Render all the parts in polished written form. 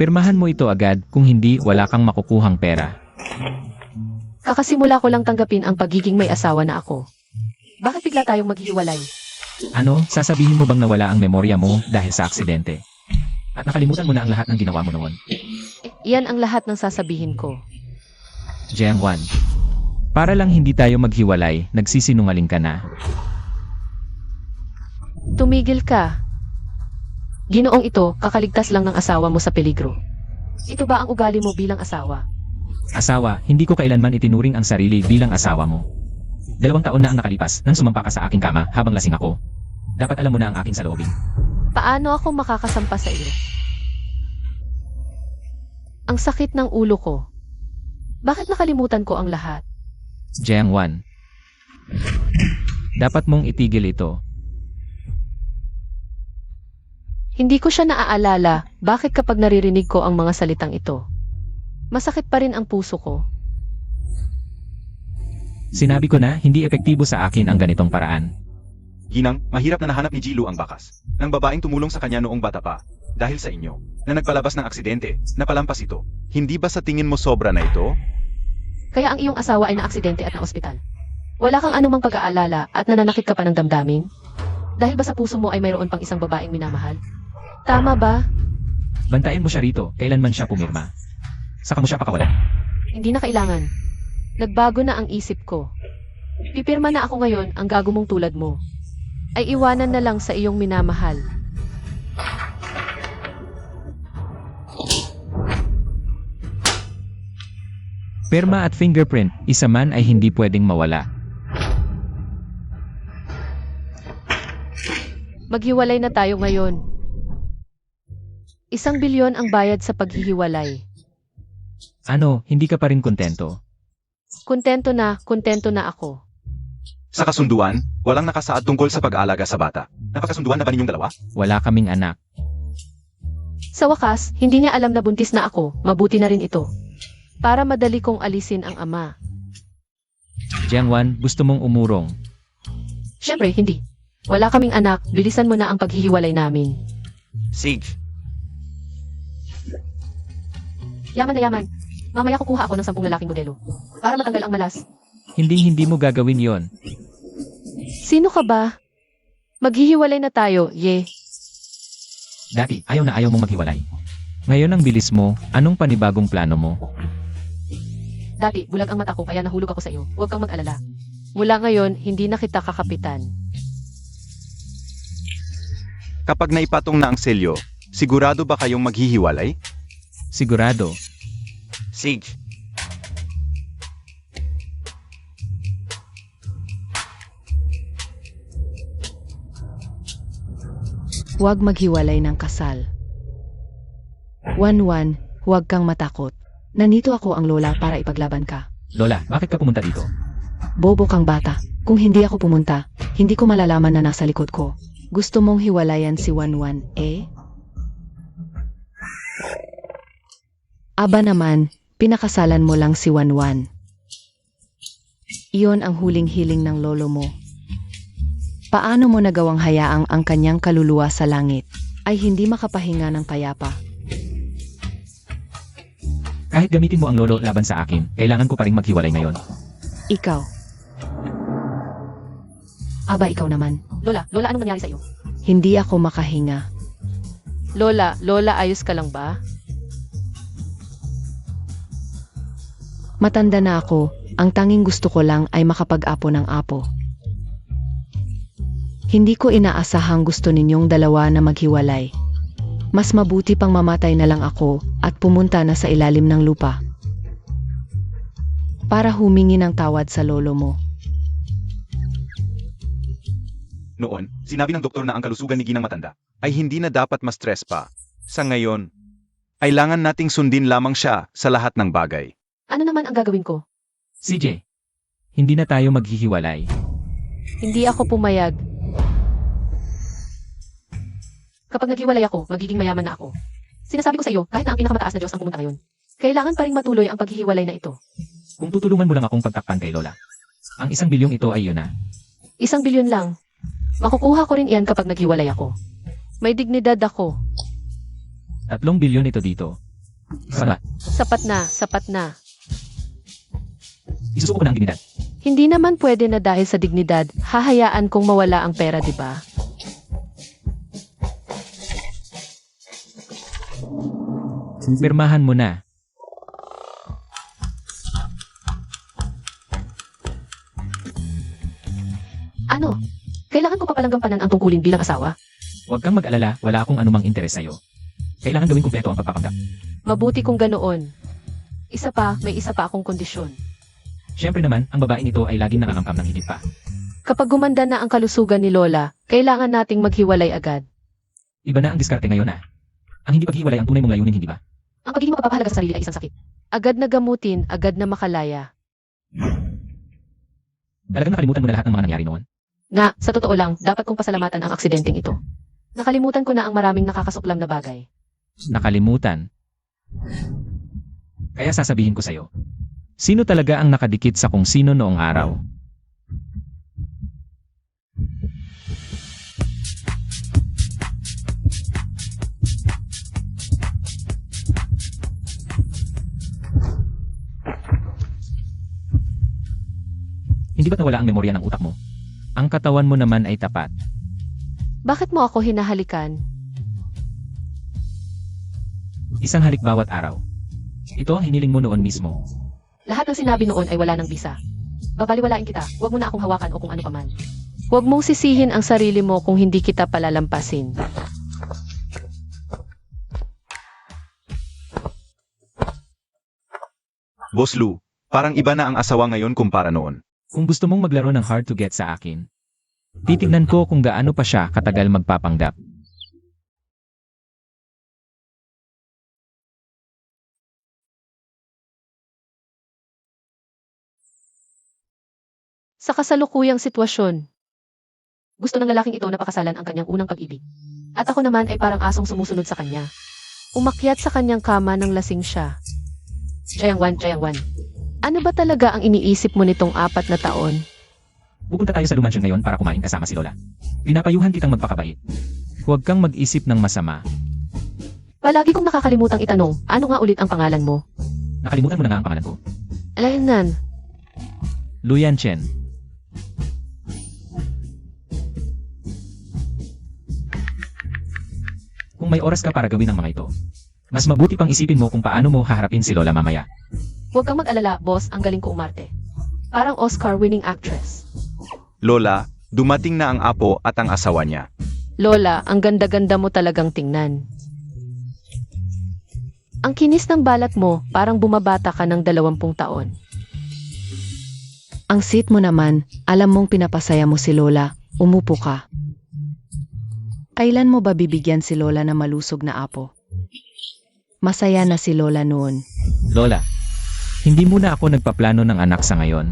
Pirmahan mo ito agad, kung hindi, wala kang makukuhang pera. Kakasimula ko lang tanggapin ang pagiging may asawa na ako. Bakit bigla tayong maghihiwalay? Ano, sasabihin mo bang nawala ang memorya mo dahil sa aksidente? At nakalimutan mo na ang lahat ng ginawa mo noon? Iyan ang lahat ng sasabihin ko. Jiangwan. Para lang hindi tayo maghiwalay, nagsisinungaling ka na. Tumigil ka. Ginoong ito, kakaligtas lang ng asawa mo sa peligro. Ito ba ang ugali mo bilang asawa? Asawa, hindi ko kailanman itinuring ang sarili bilang asawa mo. 2 taon na ang nakalipas nang sumampa ka sa aking kama habang lasing ako. Dapat alam mo na ang aking saloobin. Paano ako makakasampa sa iyo? Ang sakit ng ulo ko. Bakit nakalimutan ko ang lahat? Jiangwan. Dapat mong itigil ito. Hindi ko siya naaalala, bakit kapag naririnig ko ang mga salitang ito? Masakit pa rin ang puso ko. Sinabi ko na, hindi epektibo sa akin ang ganitong paraan. Ginang, mahirap na nahanap ni Jilu ang bakas ng babaeng tumulong sa kanya noong bata pa. Dahil sa inyo, na nagpalabas ng aksidente, napalampas ito. Hindi ba sa tingin mo sobra na ito? Kaya ang iyong asawa ay naaksidente at na-ospital. Wala kang anumang pag-aalala at nananakit ka pa ng damdamin? Dahil ba sa puso mo ay mayroon pang isang babaeng minamahal? Tama ba? Bantayan mo siya rito, kailanman siya pumirma. Saka mo siya pakawalan. Hindi na kailangan. Nagbago na ang isip ko. Pipirma na ako ngayon, ang gago mong tulad mo. Ay iwanan na lang sa iyong minamahal. Pirma at fingerprint, isa man ay hindi pwedeng mawala. Maghiwalay na tayo ngayon. 1 bilyon ang bayad sa paghihiwalay. Ano, hindi ka pa rin kontento? Kontento na ako. Sa kasunduan, walang nakasaad tungkol sa pag-aalaga sa bata. Napakasunduan na ba ninyong dalawa? Wala kaming anak. Sa wakas, hindi niya alam na buntis na ako, mabuti na rin ito. Para madali kong alisin ang ama. Jiangwan, gusto mong umurong. Siyempre, hindi. Wala kaming anak, bilisan mo na ang paghihiwalay namin. Sige. Yaman na yaman. Mamaya kukuha ako ng 10 lalaking modelo. Para matanggal ang malas. Hindi mo gagawin yon. Sino ka ba? Maghihiwalay na tayo, ye. Dati, ayaw na ayaw mong maghiwalay. Ngayon ang bilis mo, anong panibagong plano mo? Dati, bulag ang mata ko kaya nahulog ako sa iyo. Huwag kang mag-alala. Mula ngayon, hindi na kita kakapitan. Kapag naipatong na ang selyo, sigurado ba kayong maghihiwalay? Sigurado. Sige. Huwag maghiwalay ng kasal. 1-1, huwag kang matakot. Nandito ako ang lola para ipaglaban ka. Lola, bakit ka pumunta dito? Bobo kang bata. Kung hindi ako pumunta, hindi ko malalaman na nasa likod ko. Gusto mong hiwalayan si 1-1, eh? Aba naman, pinakasalan mo lang si 1-1. Iyon ang huling hiling ng lolo mo. Paano mo nagawang hayaang ang kanyang kaluluwa sa langit ay hindi makapahinga ng payapa? Kahit gamitin mo ang lolo laban sa akin, kailangan ko pa rin maghiwalay ngayon. Ikaw. Aba, ikaw naman. Lola, anong nangyari sa iyo? Hindi ako makahinga. Lola, ayos ka lang ba? Matanda na ako, ang tanging gusto ko lang ay makapag-apo ng apo. Hindi ko inaasahang gusto ninyong dalawa na maghiwalay. Mas mabuti pang mamatay na lang ako at pumunta na sa ilalim ng lupa. Para humingi ng tawad sa lolo mo. Noon, sinabi ng doktor na ang kalusugan ni Ginang matanda ay hindi na dapat ma-stress pa. Sa ngayon, kailangan nating sundin lamang siya sa lahat ng bagay. Ano naman ang gagawin ko? CJ, hindi na tayo maghihiwalay. Hindi ako pumayag. Kapag naghiwalay ako, magiging mayaman na ako. Sinasabi ko sa iyo, kahit na ang pinakamataas na Diyos ang pumunta ngayon, kailangan pa rin matuloy ang paghihiwalay na ito. Kung tutulungan mo lang akong pagtakpan kay Lola, ang 1 bilyong ito ay yun na. 1 bilyon lang. Makukuha ko rin iyan kapag naghiwalay ako. May dignidad ako. 3 bilyon ito dito. Sapat. Sapat na, sapat na. Isusuko ko na ang dignidad. Hindi naman pwede na dahil sa dignidad, hahayaan kong mawala ang pera, di ba? Pirmahan mo na. Ano? Kailangan ko pa palang gampanan ang tungkulin bilang asawa? Huwag kang mag-alala, wala akong anumang interes sa'yo. Kailangan gawin kumpleto ang pagpapanggap. Mabuti kung ganoon. Isa pa, may isa pa akong kondisyon. Siyempre naman, ang babaeng ito ay laging nangangangkam ng higit pa. Kapag gumanda na ang kalusugan ni Lola, kailangan nating maghiwalay agad. Iba na ang diskarte ngayon Ang hindi paghiwalay ang tunay mong layunin, hindi ba? Ang pagiging mapapahalaga sa sarili ay isang sakit. Agad na gamutin, agad na makalaya. Talagang nakalimutan mo na lahat ng mga nangyari noon. Nga, sa totoo lang, dapat kong pasalamatan ang aksidenteng ito. Nakalimutan ko na ang maraming nakakasuklam na bagay. Nakalimutan. Kaya sasabihin ko sa'yo. Sino talaga ang nakadikit sa kung sino noong araw? Hindi ba't nawala ang memorya ng utak mo? Ang katawan mo naman ay tapat. Bakit mo ako hinahalikan? Isang halik bawat araw. Ito ang hiniling mo noon mismo. Lahat ng sinabi noon ay wala ng bisa. Babaliwalain kita, huwag mo na akong hawakan o kung ano paman. Huwag mong sisihin ang sarili mo kung hindi kita palalampasin. Boss Lou, parang iba na ang asawa ngayon kumpara noon. Kung gusto mong maglaro ng hard to get sa akin, titignan ko kung gaano pa siya katagal magpapanggap. Sa kasalukuyang sitwasyon, gusto ng lalaking ito na pakasalan ang kanyang unang pag-ibig. At ako naman ay parang asong sumusunod sa kanya. Umakyat sa kanyang kama nang lasing siya. Jayangwan. Ano ba talaga ang iniisip mo nitong 4 na taon? Pupunta tayo sa lumansyon ngayon para kumain kasama si Lola. Pinapayuhan kitang magpakabait. Huwag kang mag-isip ng masama. Palagi kong nakakalimutang itanong, ano nga ulit ang pangalan mo? Nakalimutan mo na nga ang pangalan ko. Alaynan. Luyan Chen. Kung may oras ka para gawin ang mga ito, mas mabuti pang isipin mo kung paano mo haharapin si Lola mamaya. Huwag kang mag-alala, boss, ang galing ko umarte. Parang Oscar-winning actress. Lola, dumating na ang apo at ang asawa niya. Lola, ang ganda-ganda mo talagang tingnan. Ang kinis ng balat mo, parang bumabata ka ng 20 taon. Ang seat mo naman, alam mong pinapasaya mo si Lola, umupo ka. Kailan mo ba bibigyan si Lola na malusog na apo? Masaya na si Lola noon. Lola, hindi muna ako nagpaplano ng anak sa ngayon.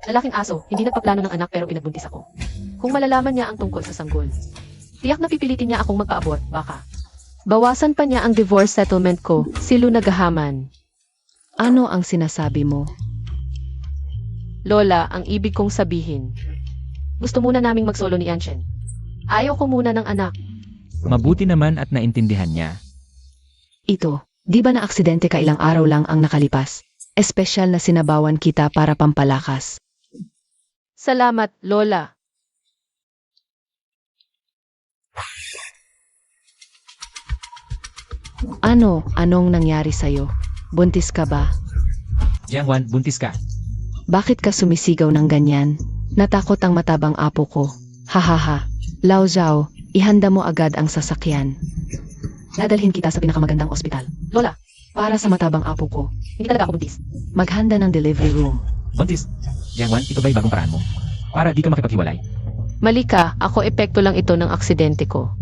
Lalaking aso, hindi nagpaplano ng anak pero pinagbuntis ako. Kung malalaman niya ang tungkol sa sanggol, tiyak na pipilitin niya akong magpa-abort, baka. Bawasan pa niya ang divorce settlement ko, silo nagahaman. Ano ang sinasabi mo? Lola, ang ibig kong sabihin. Gusto muna naming magsolo ni Anshin. Ayaw ko muna ng anak. Mabuti naman at naintindihan niya. Ito, di ba na aksidente ka ilang araw lang ang nakalipas? Espesyal na sinabawan kita para pampalakas. Salamat, Lola. Anong nangyari sa'yo? Buntis ka ba? Jiangwan, buntis ka. Bakit ka sumisigaw ng ganyan? Natakot ang matabang apo ko. Hahaha. Lao Zhao, ihanda mo agad ang sasakyan. Dadalhin kita sa pinakamagandang ospital. Lola, para sa matabang apo ko. Hindi talaga ako buntis. Maghanda ng delivery room. Buntis. Jiangwan, ito ba'y bagong paraan mo? Para di ka makipaghiwalay. Mali ka, ako epekto lang ito ng aksidente ko.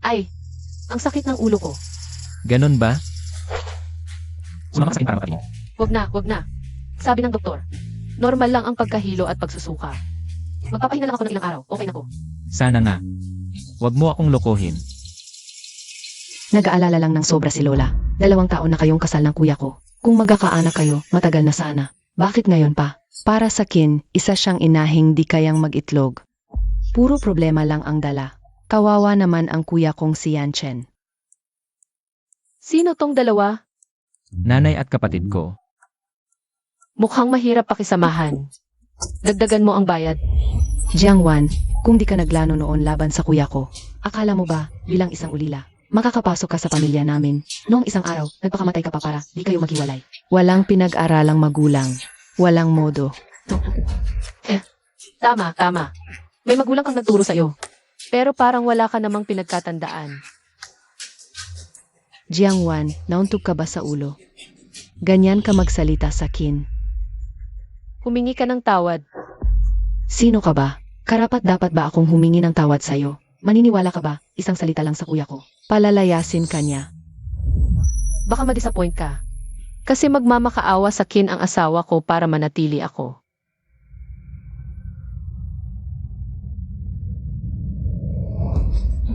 Ay, ang sakit ng ulo ko. Ganon ba? Sumama ka sa akin para makatingin. Wag na. Sabi ng doktor, normal lang ang pagkahilo at pagsusuka. Magpapahinga lang ako ng ilang araw, okay na ko. Sana nga. Huwag mo akong lokohin. Nag-aalala lang ng sobra si Lola. 2 taon na kayong kasal ng kuya ko. Kung magkakaanak kayo, matagal na sana. Bakit ngayon pa? Para sa kin, isa siyang inahing di kayang mag-itlog. Puro problema lang ang dala. Kawawa naman ang kuya kong si Yanchen. Sino tong dalawa? Nanay at kapatid ko. Mukhang mahirap pakisamahan. Dagdagan mo ang bayad. Jiangwan, kung di ka naglano noon laban sa kuya ko, akala mo ba, bilang isang ulila, makakapasok ka sa pamilya namin? Noong isang araw, nagpakamatay ka pa para di kayo maghiwalay. Walang pinag-aralang magulang. Walang modo. Tama. May magulang kang nagturo sa'yo. Pero parang wala ka namang pinagkatandaan. Jiangwan, nauntog ka ba sa ulo? Ganyan ka magsalita sa kin. Humingi ka ng tawad. Sino ka ba? Karapat dapat ba akong humingi ng tawad sa'yo? Maniniwala ka ba? Isang salita lang sa kuya ko. Palalayasin ka niya. Baka ma-disappoint ka. Kasi magmamakaawa sa kin ang asawa ko para manatili ako.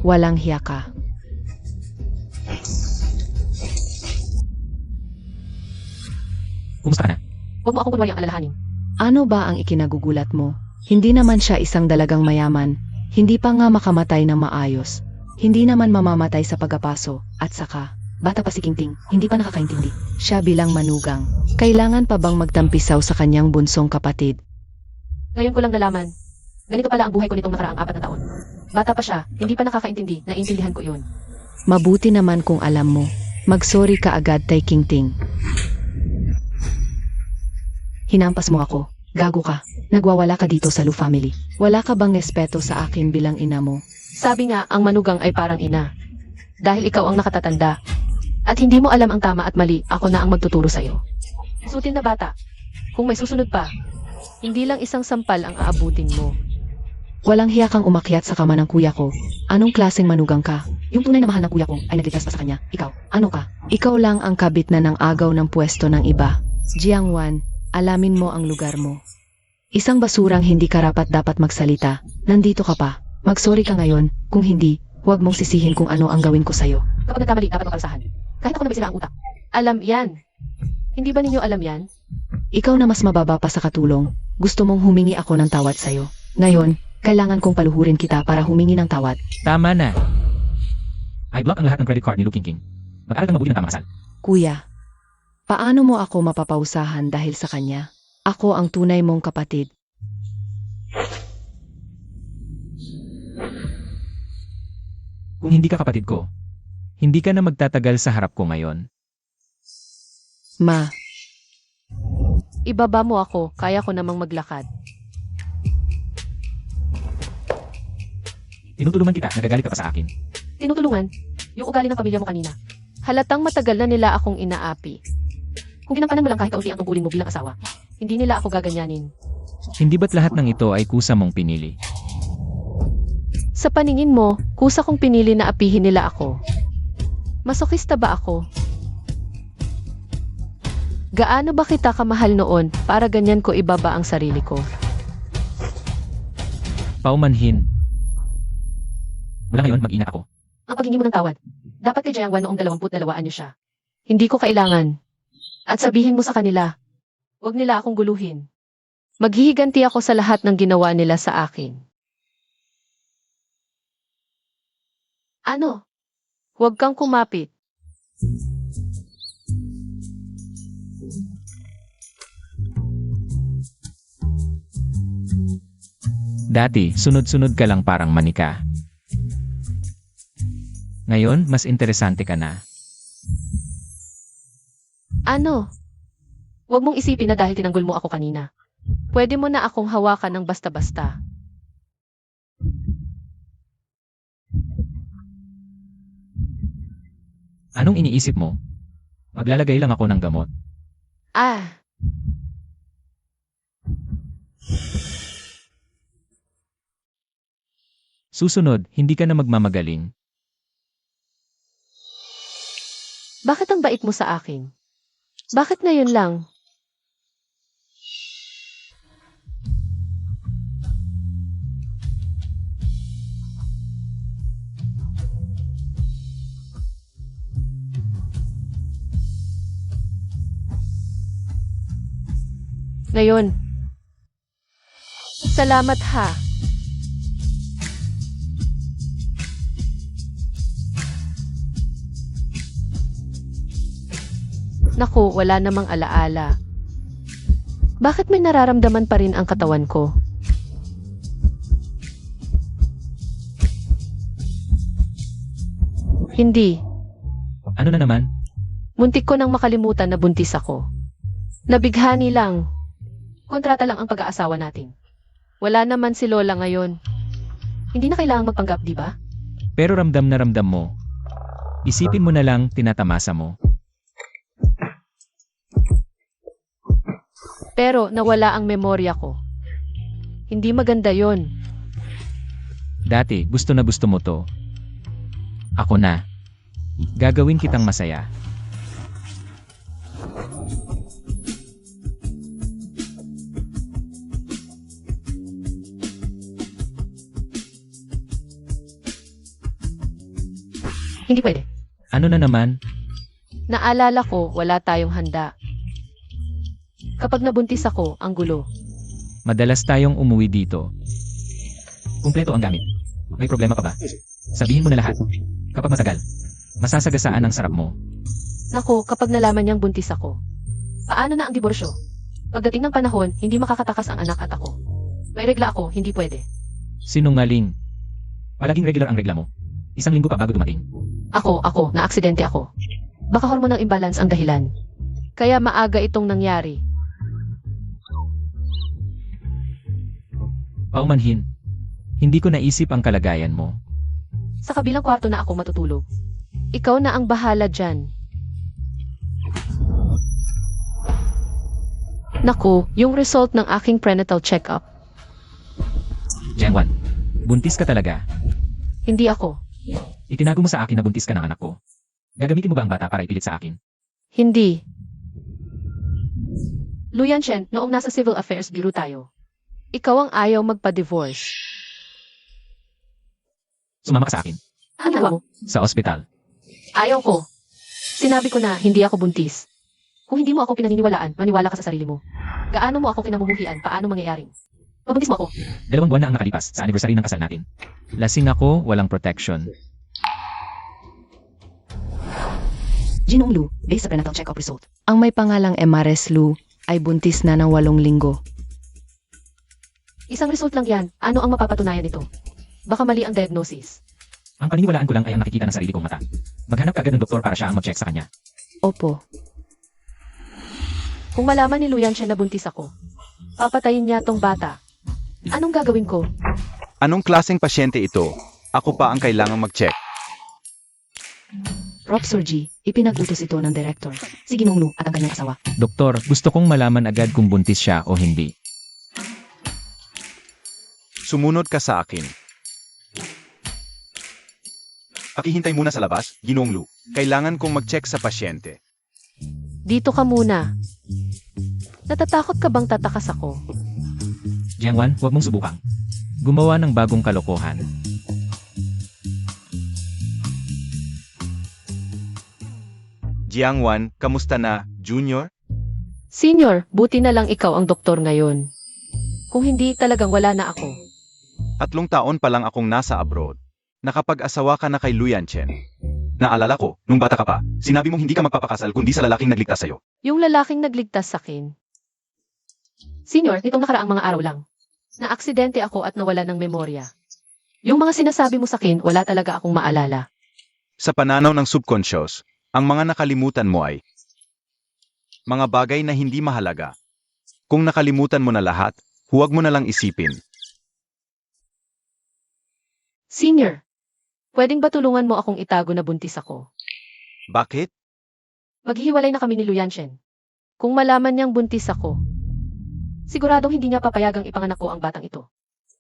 Walang hiya ka. Kumusta ka na? Huwag mo akong kunwari ang alalahanin. Ano ba ang ikinagugulat mo? Hindi naman siya isang dalagang mayaman. Hindi pa nga makamatay ng maayos. Hindi naman mamamatay sa pagkapaso. At saka, bata pa si Tingting, hindi pa nakakaintindi. Siya bilang manugang. Kailangan pa bang magtampisaw sa kanyang bunsong kapatid? Ngayon ko lang nalaman. Ganito pala ang buhay ko nitong nakaraang 4 na taon. Bata pa siya, hindi pa nakakaintindi, naiintindihan ko yun. Mabuti naman kung alam mo. Magsorry ka agad kay Tingting. Hinampas mo ako. Gago ka. Nagwawala ka dito sa Lu family. Wala ka bang respeto sa akin bilang ina mo? Sabi nga, ang manugang ay parang ina. Dahil ikaw ang nakatatanda. At hindi mo alam ang tama at mali, ako na ang magtuturo sa'yo. Sutin na bata. Kung may susunod pa, hindi lang isang sampal ang aabutin mo. Walang hiya kang umakyat sa kama ng kuya ko. Anong klaseng manugang ka? Yung tunay na mahal ng kuya ko ay nagligtas pa sa kanya. Ikaw, ano ka? Ikaw lang ang kabit na ng agaw ng pwesto ng iba. Jiangwan, alamin mo ang lugar mo. Isang basurang hindi karapat dapat magsalita. Nandito ka pa. Magsorry ka ngayon. Kung hindi, huwag mong sisihin kung ano ang gawin ko sa'yo. Kapag nagkamali, dapat makalsahan. Kahit ako na sila ang utak. Alam yan. Hindi ba ninyo alam yan? Ikaw na mas mababa pa sa katulong. Gusto mong humingi ako ng tawad sa'yo. Ngayon, kailangan kong paluhurin kita para humingi ng tawad. Tama na. I-block ang lahat ng credit card ni Lu King. Mag-aral kang mabuti ng tamang kasal. Kuya, paano mo ako mapapausahan dahil sa kanya? Ako ang tunay mong kapatid. Kung hindi ka kapatid ko, hindi ka na magtatagal sa harap ko ngayon. Ma. Ibaba mo ako, kaya ko namang maglakad. Tinutulungan kita, nagagalit ka pa sa akin. Tinutulungan? Yung ugali ng pamilya mo kanina. Halatang matagal na nila akong inaapi. Kung ginampanan mo lang kahit kaunti ang tungkulin mo bilang asawa, hindi nila ako gaganyanin. Hindi ba't lahat ng ito ay kusa mong pinili? Sa paningin mo, kusa kong pinili na apihin nila ako. Masokista ba ako? Gaano ba kita kamahal noon para ganyan ko ibaba ang sarili ko? Paumanhin. Mula ngayon, mag-ingat ako. Ang paghingi mo ng tawad. Dapat kay Jiangwan noong 22 anyo siya. Hindi ko kailangan. At sabihin mo sa kanila, huwag nila akong guluhin. Maghihiganti ako sa lahat ng ginawa nila sa akin. Ano? Huwag kang kumapit. Dati, sunod-sunod ka lang parang manika. Ngayon, mas interesante ka na. Ano? Huwag mong isipin na dahil tinanggol mo ako kanina. Pwede mo na akong hawakan ng basta-basta. Anong iniisip mo? Maglalagay lang ako ng gamot. Ah, Susunod, hindi ka na magmamagaling. bakit ang bait mo sa akin? Bakit ngayon lang? Ngayon. Salamat ha. Naku, wala namang alaala. Bakit may nararamdaman pa rin ang katawan ko? Hindi. Ano na naman? Muntik ko nang makalimutan na buntis ako. Nabighani lang. Kontrata lang ang pag-aasawa natin. Wala naman si Lola ngayon. Hindi na kailangang magpanggap, di ba? Pero ramdam na ramdam mo. Isipin mo na lang tinatamasa mo. Pero nawala ang memorya ko. Hindi maganda yon. Dati, gusto na gusto mo to. Ako na. Gagawin kitang masaya. Hindi pwede. Ano na naman? Naalala ko, wala tayong handa. Kapag nabuntis ako, ang gulo. Madalas tayong umuwi dito. Kumpleto ang gamit. May problema ka ba? Sabihin mo na lahat. Kapag matagal, masasagasaan ang sarap mo. Naku, kapag nalaman niyang buntis ako. Paano na ang diborsyo? Pagdating ng panahon, hindi makakatakas ang anak at ako. May regla ako, hindi pwede. Sinungaling. Palaging regular ang regla mo. Isang linggo pa bago dumating. Ako, na-aksidente ako. Baka hormonal imbalance ang dahilan. Kaya maaga itong nangyari. Paumanhin. Hindi ko naisip ang kalagayan mo. Sa kabilang kwarto na ako matutulog. Ikaw na ang bahala dyan. Naku, yung result ng aking prenatal check-up. Jiangwan, buntis ka talaga. Hindi ako. Itinago mo sa akin na buntis ka ng anak ko. Gagamitin mo ba ang bata para ipilit sa akin? Hindi. Luyan Chen, noong nasa Civil Affairs Bureau tayo. Ikaw ang ayaw magpa-divorce. Sumama ka sa akin. Ano ginawa mo? Sa ospital. Ayaw ko. Sinabi ko na hindi ako buntis. Kung hindi mo ako pinaniniwalaan, maniwala ka sa sarili mo. Gaano mo ako kinamumuhian, paano mangyayaring? Mabuntis mo ako. 2 buwan na ang nakalipas sa anniversary ng kasal natin. Lasing ako, walang protection. Jinong Lu, based sa prenatal check-up result. Ang may pangalang MRS Lu ay buntis na ng 8 linggo. Isang result lang yan. Ano ang mapapatunayan nito? Baka mali ang diagnosis. Ang paniniwalaan ko lang ay ang nakikita ng sarili kong mata. Maghanap ka agad ng doktor para siya ang mag-check sa kanya. Opo. Kung malaman ni Luyan siya na buntis ako, papatayin niya tong bata. Anong gagawin ko? Anong klaseng pasyente ito? Ako pa ang kailangang mag-check. Prof. Surgery, ipinag-utos ito ng director, si Ginong Lu at ang kanyang asawa. Doktor, gusto kong malaman agad kung buntis siya o hindi. Sumunod ka sa akin. Pakihintay muna sa labas, Ginong Lu. Kailangan kong mag-check sa pasyente. Dito ka muna. Natatakot ka bang tatakas ako? Jiangwan, huwag mong subukang. Gumawa ng bagong kalokohan. Jiangwan, kamusta na, Junior? Senior, buti na lang ikaw ang doktor ngayon. Kung hindi, talagang wala na ako. 3 taon pa lang akong nasa abroad. Nakapag-asawa ka na kay Luyan Chen. Naalala ko, nung bata ka pa, sinabi mong hindi ka magpapakasal kundi sa lalaking nagligtas sa'yo. Yung lalaking nagligtas sa akin. Senior, nitong nakaraang mga araw lang. Na-aksidente ako at nawala ng memorya. Yung mga sinasabi mo sa akin, wala talaga akong maalala. Sa pananaw ng subconscious, ang mga nakalimutan mo ay mga bagay na hindi mahalaga. Kung nakalimutan mo na lahat, huwag mo na lang isipin. Senior, pwedeng ba tulungan mo akong itago na buntis ako? Bakit? Maghihiwalay na kami ni Luyan Chen. Kung malaman niyang buntis ako, siguradong hindi niya papayagang ipanganak ko ang batang ito.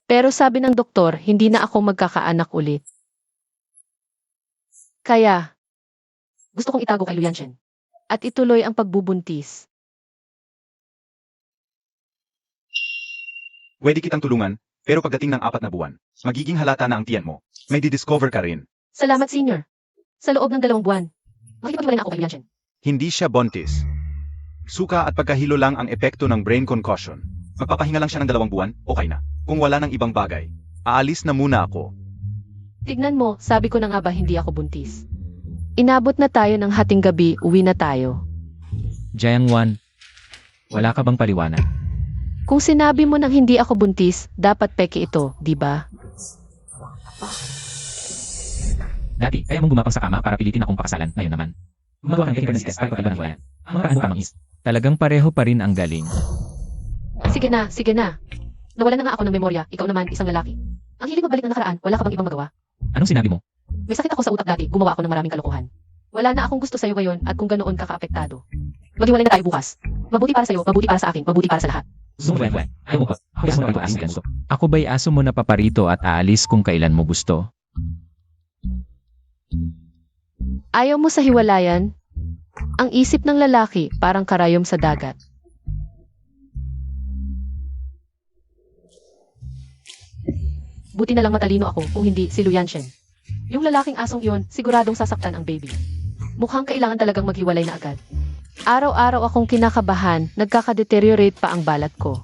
Pero sabi ng doktor, hindi na ako magkakaanak ulit. Kaya, gusto kong itago kay Luyan Chen. At ituloy ang pagbubuntis. Pwede kitang tulungan, pero pagdating ng 4 na buwan, magiging halata na ang tiyan mo. May didiscover ka rin. Salamat, Senior. Sa loob ng 2 buwan, makikipaghiwalay na ako kay Luyan Chen. Hindi siya buntis. Suka at pagkahilo lang ang epekto ng brain concussion. Magpapahinga lang siya ng 2 buwan, okay na. Kung wala ng ibang bagay, aalis na muna ako. Tignan mo, sabi ko na nga ba hindi ako buntis. Inabot na tayo ng hating gabi, uwi na tayo. Jiangwan, wala ka bang paliwanag? Kung sinabi mo nang hindi ako buntis, dapat peke ito, di ba? Dati, kaya mong gumapang sa kama para pilitin akong pakasalan. Ngayon naman, gumagawa ka ng ganyan test para ipagkaiba ng hiwalayan. Ang mga mo is, talagang pareho pa rin ang galing. Sige na, sige na. Nawala na nga ako ng memorya, ikaw naman, isang lalaki. Ang hilig magbalik ng nakaraan, wala ka bang ibang magawa? Anong sinabi mo? May sakit ako sa utak dati, gumawa ako ng maraming kalokohan. Wala na akong gusto sa'yo ngayon at kung ganoon ka kaapektado. Maghiwalay na tayo bukas. Mabuti para sa'yo, mabuti para sa akin, mabuti para sa lahat. Sumuwek. Ayaw mo ba? Ayaw mo ba gusto? Ako ba'y aso mo na paparito at aalis kung kailan mo gusto? Ayaw mo sa hiwalayan? Ang isip ng lalaki parang karayom sa dagat. Buti na lang matalino ako, kung hindi si Lu Yanshen. Yung lalaking asong iyon, siguradong sasaktan ang baby. Mukhang kailangan talagang maghiwalay na agad. Araw-araw akong kinakabahan, nagkakadeteriorate pa ang balat ko.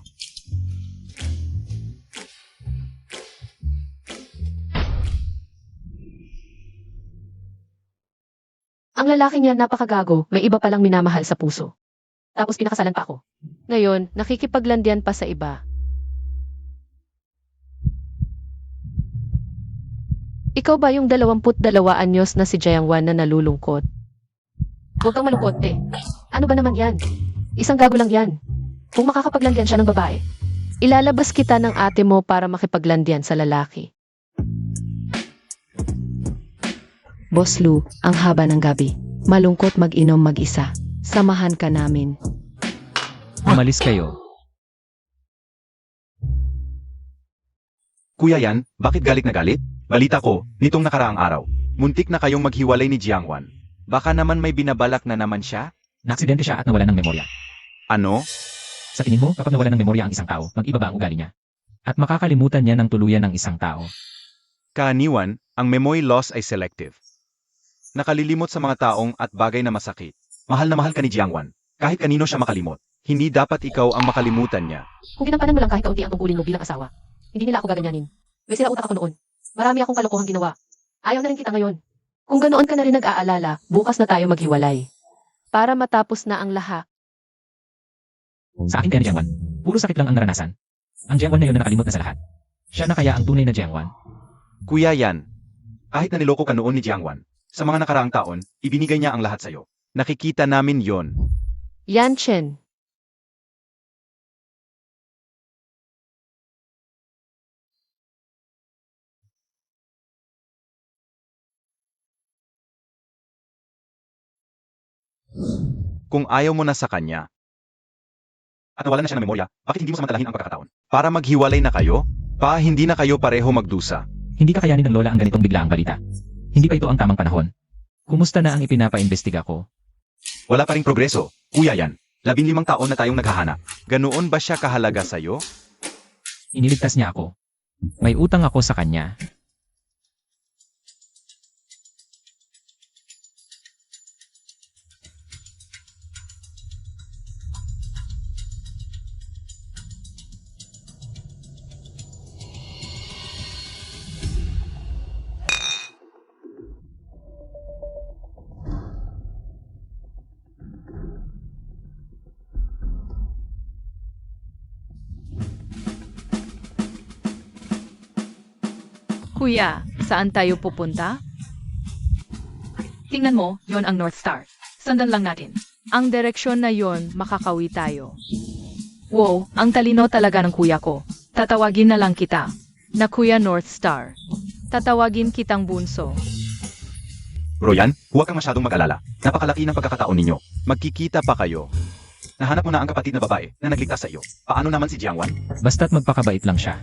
Ang lalaki niya napakagago, may iba palang minamahal sa puso. Tapos pinakasalan pa ako. Ngayon, nakikipaglandian pa sa iba. Ikaw ba yung 22 anyos na si Jiangwan na nalulungkot? Huwag kang malungkot, eh. Ano ba naman yan? Isang gago lang yan. Kung makakapaglandian siya ng babae, ilalabas kita ng ate mo para makipaglandian sa lalaki. Boss Lu, ang haba ng gabi. Malungkot mag-inom mag-isa. Samahan ka namin. Umalis kayo. Kuya Yan, bakit galit na galit? Balita ko, nitong nakaraang araw, muntik na kayong maghiwalay ni Jiangwan. Baka naman may binabalak na naman siya? Naaksidente siya at nawalan ng memorya. Ano? Sa tingin mo, kapag nawalan ng memorya ang isang tao, mag-iba ba ang ugali niya? At makakalimutan niya ng tuluyan ng isang tao. Kaaniwan, ang memory loss ay selective. Nakalilimot sa mga taong at bagay na masakit. Mahal na mahal ka ni Jiangwan. Kahit kanino siya makalimot. Hindi dapat ikaw ang makalimutan niya. Kung ginampanan mo lang kahit kaunti ang tungkulin mo bilang asawa, hindi nila ako gaganyanin. May sira utak ako noon. Marami akong kalokohang ginawa. Ayaw na rin kita ngayon. Kung ganoon ka na rin nag-aalala, bukas na tayo maghiwalay. Para matapos na ang lahat. Sa akin kaya ni Jiangwan, puro sakit lang ang naranasan. Ang Jiangwan na yun na nakalimot na sa lahat. Siya na kaya ang tunay na Jiangwan. Kuya Yan, kahit na niloko ka noon ni Jiangwan, sa mga nakaraang taon, ibinigay niya ang lahat sa'yo. Nakikita namin yon. Yanshen. Kung ayaw mo na sa kanya, at nawalan na siya ng memorya, bakit hindi mo samantalahin ang pagkakataon? Para maghiwalay na kayo? Hindi na kayo pareho magdusa. Hindi kakayanin ng lola ang ganitong biglaang balita. Hindi pa ito ang tamang panahon. Kumusta na ang ipinapaimbestiga ko? Wala pa ring progreso. Kuya Yan, 15 taon na tayong naghahanap. Ganoon ba siya kahalaga sa'yo? Iniligtas niya ako. May utang ako sa kanya. Kuya, saan tayo pupunta? Tingnan mo, yon ang North Star. Sundan lang natin. Ang direksyon na yon, makakawi tayo. Wow, ang talino talaga ng kuya ko. Tatawagin na lang kita. Na Kuya North Star. Tatawagin kitang bunso. Bro Yan, huwag kang masyadong mag-alala. Napakalaki ng pagkakataon ninyo. Magkikita pa kayo. Nahanap mo na ang kapatid na babae na nagligtas sa iyo. Paano naman si Jiangwan? Basta't magpakabait lang siya.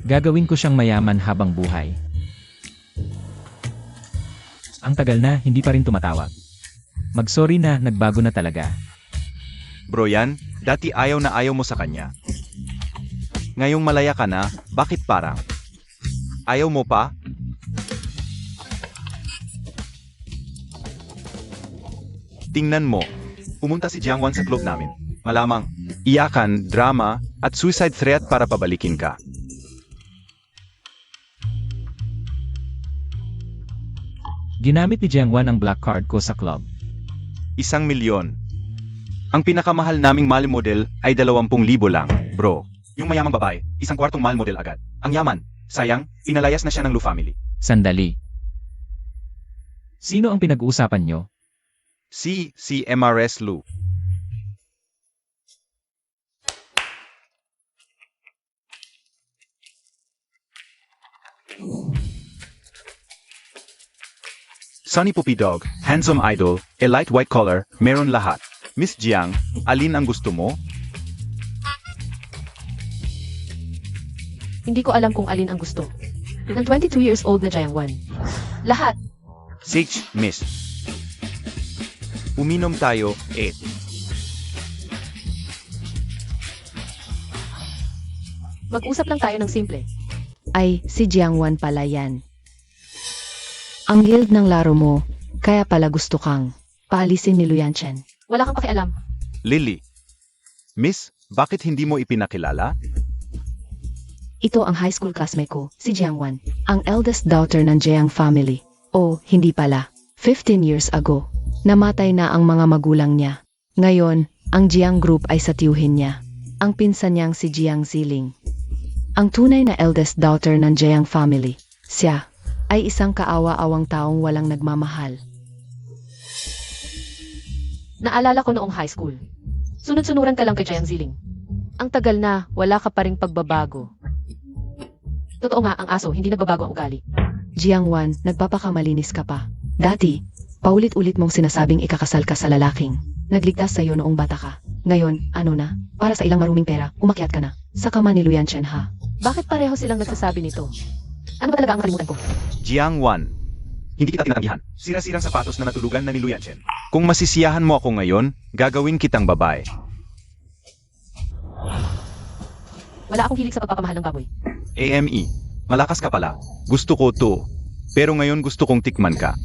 Gagawin ko siyang mayaman habang buhay. Ang tagal na, hindi pa rin tumatawag. Mag-sorry na, nagbago na talaga. Bro Yan, dati ayaw na ayaw mo sa kanya. Ngayong malaya ka na, bakit parang? Ayaw mo pa? Tingnan mo. Pumunta si Jiangwan sa club namin. Malamang, iyakan, drama, at suicide threat para pabalikin ka. Ginamit ni Jiangwan ang black card ko sa club. 1 milyon. Ang pinakamahal naming mall model ay 20,000 lang, bro. Yung mayamang babae, isang kwartong mall model agad. Ang yaman. Sayang, pinalayas na siya ng Lu family. Sandali. Sino ang pinag-uusapan nyo? Si MRS Lu. Sunny Puppy Dog, handsome idol, a light white collar, meron lahat. Miss Jiang, alin ang gusto mo? Hindi ko alam kung alin ang gusto. Ng 22 years old na Jiangwan. Lahat. Sage, miss. Uminom tayo, 8. Mag-usap lang tayo ng simple. Ay, si Jiangwan pala yan. Ang guild ng laro mo, kaya pala gusto kang paalisin ni Luyanchen. Wala kang pakialam. Lily. Miss, bakit hindi mo ipinakilala? Ito ang high school classmate ko, si Jiangwan. Ang eldest daughter ng Jiang family. Oh, hindi pala. 15 years ago, namatay na ang mga magulang niya. Ngayon, ang Jiang group ay sa tiyuhin niya. Ang pinsan niyang si Jiang Ziling. Ang tunay na eldest daughter ng Jiang family. Siya ay isang kaawa-awang taong walang nagmamahal. Naalala ko noong high school. Sunod-sunuran ka lang kay Jiang Ziling. Ang tagal na, wala ka pa ring pagbabago. Totoo nga, ang aso, hindi nagbabago ang ugali. Jiangwan, nagpapakamalinis ka pa. Dati, paulit-ulit mong sinasabing ikakasal ka sa lalaking nagligtas sa'yo noong bata ka. Ngayon, ano na, para sa ilang maruming pera, umakyat ka na. Sa kama ni Luyanchen ha. Bakit pareho silang nagsasabi nito? Ano ba talaga ang nakalimutan ko? Jiang Wan. Hindi kita tinatanggihan. Sira-sirang sapatos na natulugan na ni Luyanchen. Kung masisiyahan mo ako ngayon, gagawin kitang babae. Wala akong hilig sa pagpapamahal ng baboy. AME. Malakas ka pala. Gusto ko to. Pero ngayon gusto kong tikman ka.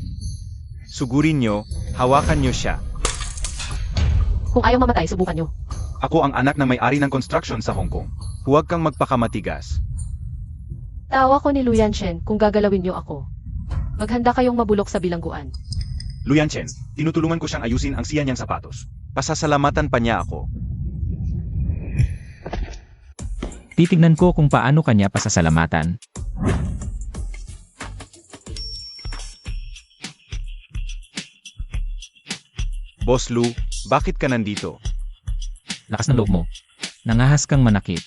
Sugurin nyo, hawakan nyo siya. Kung ayaw mamatay, subukan nyo. Ako ang anak ng may-ari ng construction sa Hong Kong. Huwag kang magpakamatigas. Tawa ko ni Luyanchen kung gagalawin nyo ako. Maghanda kayong mabulok sa bilangguan. Luyanchen, tinutulungan ko siyang ayusin ang siya niyang sapatos. Pasasalamatan pa niya ako. Titignan ko kung paano kanya pasasalamatan. Boss Lu, bakit ka nandito? Lakas ng loob mo. Nangahas kang manakit.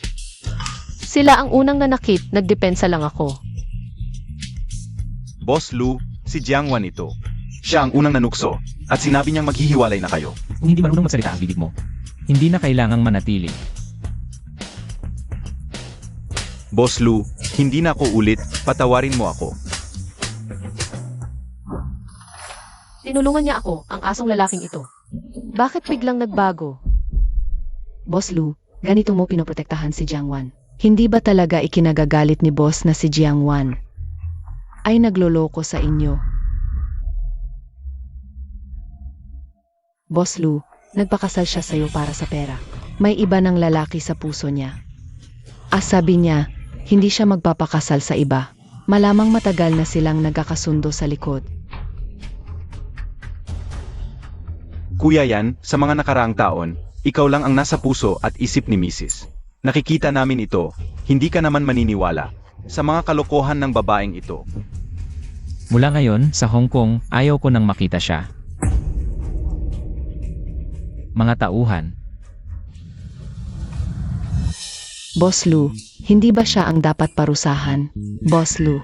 Sila ang unang nanakit, nagdepensa lang ako. Boss Lu, si Jiang Wan ito. Siya ang unang nanukso, at sinabi niyang maghihiwalay na kayo. Kung hindi marunong magsalita ang bibig mo, hindi na kailangang manatili. Boss Lu, hindi na ako ulit, patawarin mo ako. Tinulungan niya ako, ang asong lalaking ito. Bakit biglang nagbago? Boss Lu, ganito mo pinoprotektahan si Jiangwan. Hindi ba talaga ikinagagalit ni boss na si Jiangwan ay nagloloko sa inyo? Boss Lu, nagpakasal siya sa'yo para sa pera. May iba ng lalaki sa puso niya. Sabi niya, hindi siya magpapakasal sa iba. Malamang matagal na silang nagkakasundo sa likod. Kuya yan, sa mga nakaraang taon, ikaw lang ang nasa puso at isip ni Mrs. Nakikita namin ito, hindi ka naman maniniwala sa mga kalokohan ng babaeng ito. Mula ngayon, sa Hong Kong, ayaw ko nang makita siya. Mga tauhan. Boss Lu, hindi ba siya ang dapat parusahan? Boss Lu.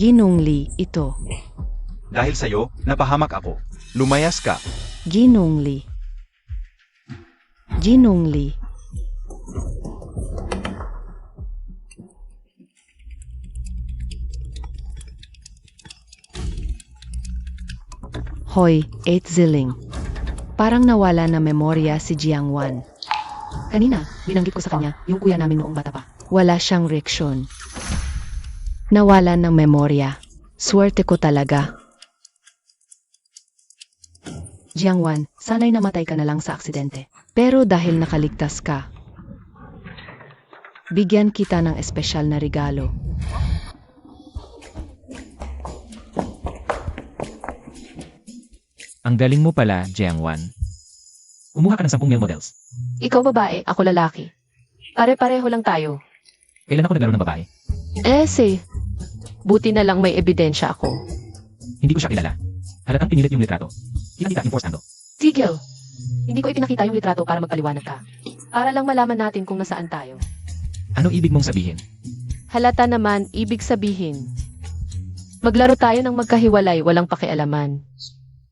Ginong Li, ito. Dahil sa'yo, napahamak ako. Lumayas ka. Ginong Li. Ginong Li. Hoy, 8 Ziling. Parang nawala na memorya si Jiangwan. Kanina, binanggit ko sa kanya yung kuya namin noong bata pa. Wala siyang reaksyon. Nawalan ng memorya. Swerte ko talaga. Jiangwan, sana'y namatay ka na lang sa aksidente. Pero dahil nakaligtas ka, Bigyan kita ng espesyal na regalo. Ang galing mo pala, Jiangwan. Kumuha ka ng 10 male models. Ikaw babae, ako lalaki. Pare-pareho lang tayo. Kailan ako naglaro ng babae? Buti na lang may ebidensya ako. Hindi ko siya kilala. Halatang pinilit yung litrato. Kinakita yung forced angle. Tigil! Hindi ko ipinakita yung litrato para magpaliwanag ka. Para lang malaman natin kung nasaan tayo. Ano ibig mong sabihin? Halata naman, ibig sabihin. Maglaro tayo ng magkahiwalay, walang pakialaman.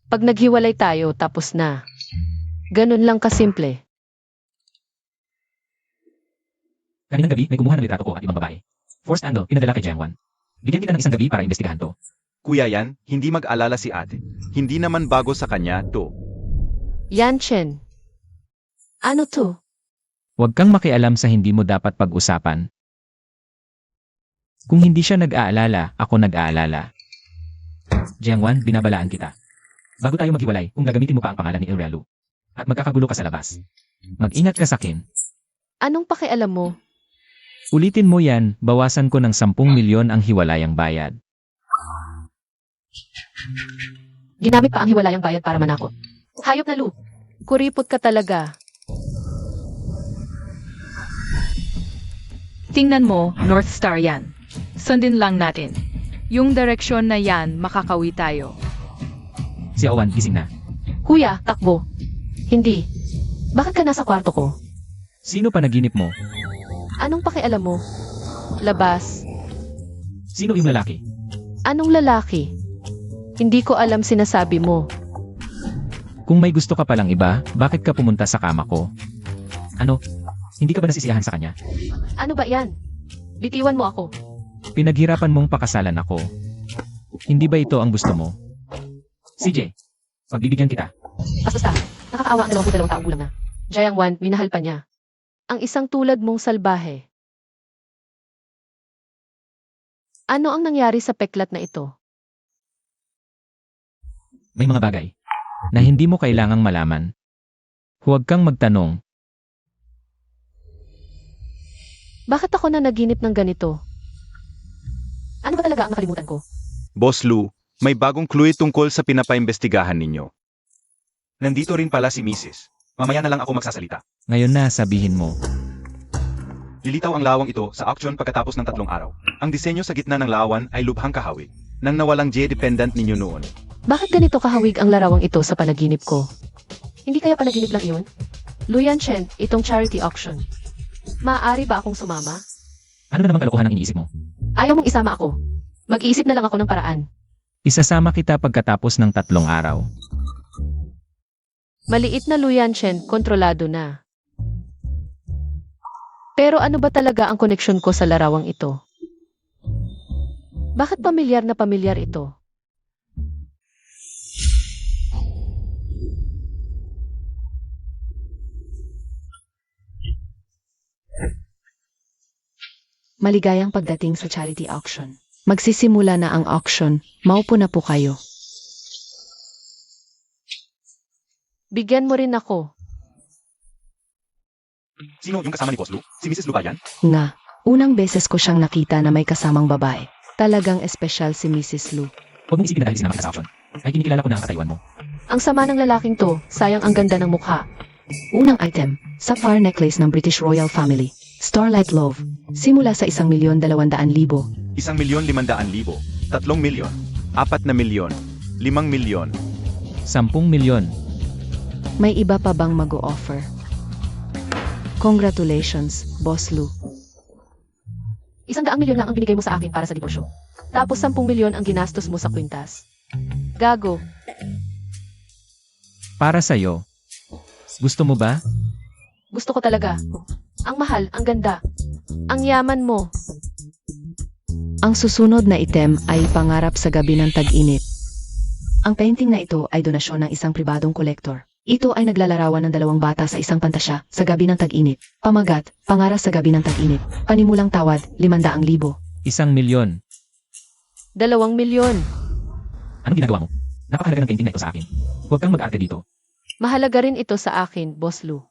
Pag naghiwalay tayo, tapos na. Ganun lang kasimple. Kaninang gabi, may kumuha ng litrato ko at ibang babae. Forced angle, pinadala kay Jiangwan. Bigyan kita ng isang gabi para imbestigahan to. Kuya yan, hindi mag-alala si ate. Hindi naman bago sa kanya to. Yan, Chen. Ano to? Huwag kang makialam sa hindi mo dapat pag-usapan. Kung hindi siya nag-aalala, ako nag-aalala. Jiangwan, binabalaan kita. Bago tayo maghiwalay, kung gagamitin mo pa ang pangalan ni Ilrelu. At magkakagulo ka sa labas. Mag-ingat ka sa akin. Anong pakialam mo? Ulitin mo yan, bawasan ko ng 10 milyon ang hiwalayang bayad. Ginamit pa ang hiwalayang bayad para manakot. Hayop na, Lu. Kuripot ka talaga. Tingnan mo, North Star yan. Sundin lang natin. Yung direksyon na yan, makakawi tayo. Si Owen, gising na. Kuya, takbo. Hindi. Bakit ka nasa kwarto ko? Sino panaginip mo? Anong pakialam mo? Labas. Sino yung lalaki? Anong lalaki? Hindi ko alam sinasabi mo. Kung may gusto ka palang iba, bakit ka pumunta sa kama ko? Ano? Hindi ka ba nasisiyahan sa kanya? Ano ba yan? Bitiwan mo ako. Pinaghirapan mong pakasalan ako. Hindi ba ito ang gusto mo? CJ, pagbibigyan kita. Basta, nakakaawa ang 22 taong gulang na. Jiangwan, minahal pa niya. Ang isang tulad mong salbahe. Ano ang nangyari sa peklat na ito? May mga bagay na hindi mo kailangang malaman. Huwag kang magtanong. Bakit ako na naginip ng ganito? Ano ba talaga ang nakalimutan ko? Boss Lu, may bagong clue tungkol sa pinapaimbestigahan ninyo. Nandito rin pala si Mrs. Mamaya na lang ako magsasalita. Ngayon na sabihin mo. Lilitaw ang lawang ito sa auction pagkatapos ng 3 araw. Ang disenyo sa gitna ng lawan ay lubhang kahawig, nang nawalang J-dependent ninyo noon. Bakit ganito kahawig ang larawang ito sa panaginip ko? Hindi kaya panaginip lang iyon? Luyan Chen, itong charity auction. Maaari ba akong sumama? Ano na namang kalokohan ang iniisip mo? Ayaw mong isama ako. Mag-iisip na lang ako ng paraan. Isasama kita pagkatapos ng 3 araw. Maliit na Luyan Chen, kontrolado na. Pero ano ba talaga ang koneksyon ko sa larawang ito? Bakit pamilyar na pamilyar ito? Maligayang pagdating sa charity auction. Magsisimula na ang auction. Maupo na po kayo. Bigyan mo rin ako. Sino yung kasama ni Boss Lu? Si Mrs. Lu ba yan? Nga, unang beses ko siyang nakita na may kasamang babae. Talagang espesyal si Mrs. Lu. Huwag mong isipin na dahil sinama kita sa auction. Ay kinikilala ko na ang katayuan mo. Ang sama ng lalaking to, sayang ang ganda ng mukha. Unang item, sapphire necklace ng British Royal Family. Starlight Love. Simula sa 1,200,000. 1,500,000, 3 milyon, 4 na milyon, 5 milyon. 10 milyon. May iba pa bang mag-o-offer? Congratulations, Boss Lu. 100 milyon lang ang binigay mo sa akin para sa diborsyo. Tapos 10 milyon ang ginastos mo sa kwintas. Gago. Para sa'yo. Gusto mo ba? Gusto ko talaga. Ang mahal, ang ganda. Ang yaman mo. Ang susunod na item ay pangarap sa gabi ng tag-init. Ang painting na ito ay donasyon ng isang pribadong kolektor. Ito ay naglalarawan ng 2 bata sa isang pantasya sa gabi ng tag-init. Pamagat, pangarap sa gabi ng tag-init. Panimulang tawad, 500,000. 1 milyon. 2 milyon. Anong ginagawa mo? Napakahalaga ng painting na ito sa akin. Huwag kang mag-arte dito. Mahalaga rin ito sa akin, Boss Lu.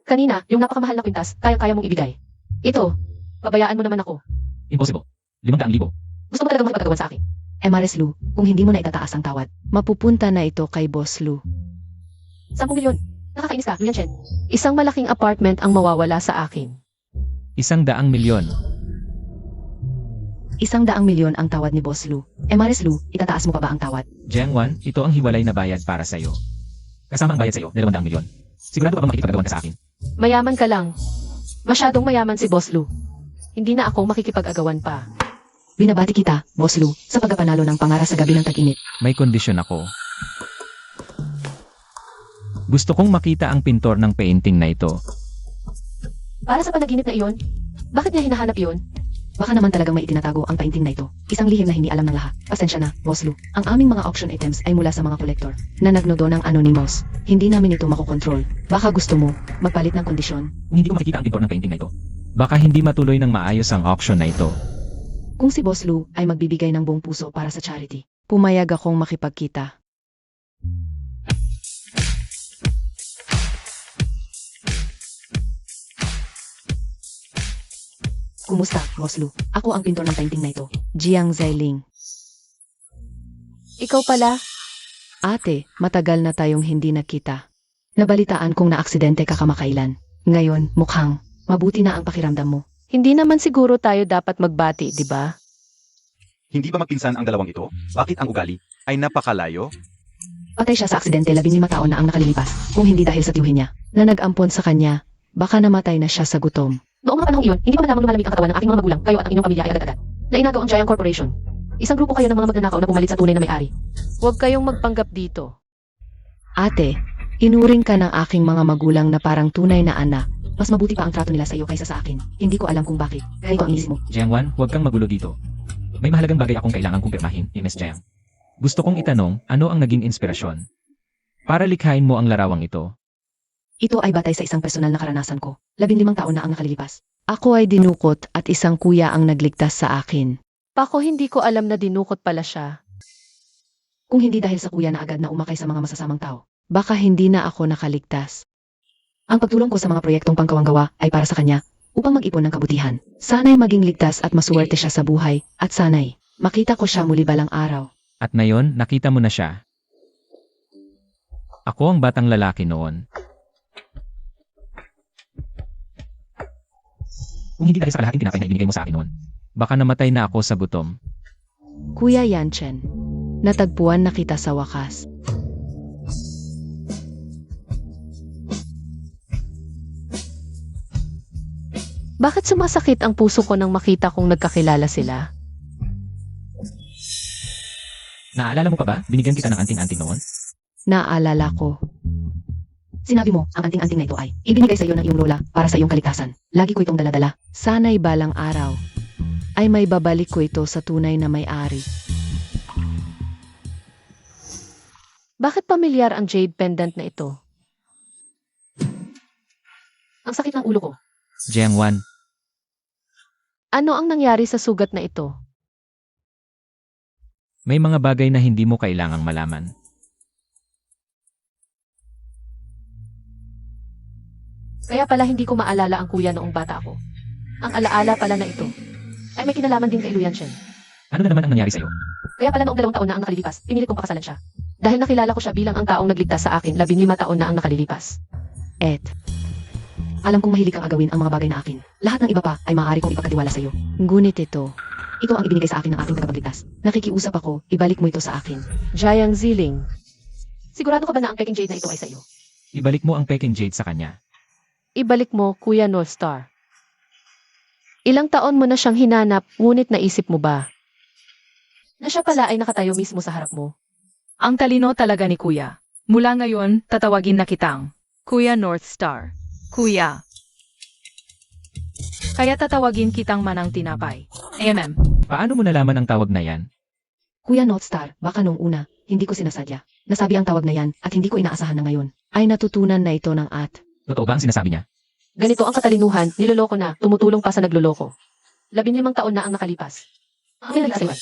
Kanina, yung napakamahal na kwintas, kaya-kaya mong ibigay. Ito, Pabayaan mo naman ako. Impossible. 500,000. Gusto mo talaga makipagagawan sa akin? Maris Lu, kung hindi mo na itataas ang tawad, mapupunta na ito kay Boss Lu. 10 milyon. Nakakainis ka, Luyan Chen. Isang malaking apartment ang mawawala sa akin. 100,000,000. 100 milyon ang tawad ni Boss Lu. Maris Lu, itataas mo pa ba ang tawad? Jiangwan, ito ang hiwalay na bayad para sa'yo. Kasama ang bayad sa'yo, 200,000,000. Sigurado ka bang makikipagagawan ka sa akin? Mayaman ka lang. Masyadong mayaman si Boss Lu. Hindi na ako makikipag-agawan pa. Binabati kita, Boss Lu, sa pagkapanalo ng pangara sa gabi ng tag-init. May kondisyon ako. Gusto kong makita ang pintor ng painting na ito. Para sa panaginip na iyon? Bakit niya hinahanap iyon? Baka naman talagang may itinatago ang painting na ito. Isang lihim na hindi alam ng lahat. Pasensya na, Boss Lu. Ang aming mga auction items ay mula sa mga kolektor na nagnodo ng anonymous. Hindi namin ito makokontrol. Baka gusto mo, magpalit ng kondisyon. Kung hindi ko makikita ang pintor ng painting na ito, baka hindi matuloy ng maayos ang auction na ito. Kung si Boss Lu ay magbibigay ng buong puso para sa charity, pumayag akong makipagkita. Kumusta, Boss Lu? Ako ang pintor ng painting na ito, Jiang Zailing. Ikaw pala? Ate, matagal na tayong hindi nakita. Nabalitaan kong naaksidente ka kamakailan. Ngayon, mukhang mabuti na ang pakiramdam mo. Hindi naman siguro tayo dapat magbati, di ba? Hindi ba magpinsan ang dalawang ito? Bakit ang ugali ay napakalayo? Patay siya sa aksidente 15 taon na ang nakalilipas, kung hindi dahil sa tiyuhin niya, na nag-ampon sa kanya, baka namatay na siya sa gutom. Noong mga panahong iyon, hindi pa man lamang lumalamig ang katawan ng aking mga magulang, kayo at ang inyong pamilya ay agad-agad. Nainagaw ang Giant Corporation. Isang grupo kayo ng mga magnanakaw na pumalit sa tunay na may-ari. Huwag kayong magpanggap dito. Ate, inuring ka ng aking mga magulang na parang tunay na anak. Mas mabuti pa ang trato nila sa iyo kaysa sa akin. Hindi ko alam kung bakit. Ganito ang inisip mo. Jiangwan, huwag kang magulo dito. May mahalagang bagay akong kailangang kumpirmahin, Ms. Jiang. Gusto kong itanong, ano ang naging inspirasyon? Para likhain mo ang larawang ito. Ito ay batay sa isang personal na karanasan ko. 15 taon na ang nakalilipas. Ako ay dinukot at isang kuya ang nagligtas sa akin. Pako, hindi ko alam na dinukot pala siya. Kung hindi dahil sa kuya na agad na umakay sa mga masasamang tao, baka hindi na ako nakaligtas. Ang pagtulong ko sa mga proyektong pangkawanggawa ay para sa kanya, upang mag-ipon ng kabutihan. Sana'y maging ligtas at masuwerte siya sa buhay, at sana'y makita ko siya muli balang araw. At ngayon, nakita mo na siya. Ako ang batang lalaki noon. Kung hindi dahil sa kalahating tinapay na ibinigay mo sa akin noon, baka namatay na ako sa gutom. Kuya Yanchen, natagpuan na kita sa wakas. Bakit sumasakit ang puso ko nang makita kong nagkakilala sila? Naaalala mo pa ba, binigyan kita ng anting-anting noon? Naalala ko. Sinabi mo, ang anting-anting na ito ay ibinigay sa iyo ng iyong lola para sa iyong kaligtasan. Lagi ko itong daladala. Sana'y balang araw ay may babalik ko ito sa tunay na may-ari. Bakit pamilyar ang jade pendant na ito? Ang sakit ng ulo ko. Jiangwan, Ano ang nangyari sa sugat na ito? may mga bagay na hindi mo kailangang malaman. Kaya pala hindi ko maalala ang kuya noong bata ako. Ang alaala pala na ito ay may kinalaman din kay Luyan Chen. Ano na naman ang nangyari sa'yo? Kaya pala noong 2 taon na ang nakalilipas, pinilit kong pakasalan siya. Dahil nakilala ko siya bilang ang taong nagligtas sa akin 15 taon na ang nakalilipas. Alam kong mahilig kang agawin ang mga bagay na akin. Lahat ng iba pa ay maaari kong ipagkatiwala sa iyo. Ngunit ito ang ibinigay sa akin ng aking tagapagligtas. Nakikiusap ako, ibalik mo ito sa akin. Jiang Ziling. Sigurado ka ba na ang peking jade na ito ay sa iyo? Ibalik mo ang peking jade sa kanya. Ibalik mo, Kuya North Star. Ilang taon mo na siyang hinanap, ngunit naisip mo ba na siya pala ay nakatayo mismo sa harap mo? Ang talino talaga ni Kuya. Mula ngayon, tatawagin na kitang Kuya North Star. Kuya. Kaya tatawagin kitang Manang Tinapay. Paano mo nalaman ang tawag na yan? Kuya North Star, baka nung una, hindi ko sinasadya. Nasabi ang tawag na yan at hindi ko inaasahan na ngayon. Ay natutunan na ito ng Totoo ba ang sinasabi niya? Ganito ang katalinuhan, niloloko na, tumutulong pa sa nagloloko. 15 taon na ang nakalipas. May nagsiwan.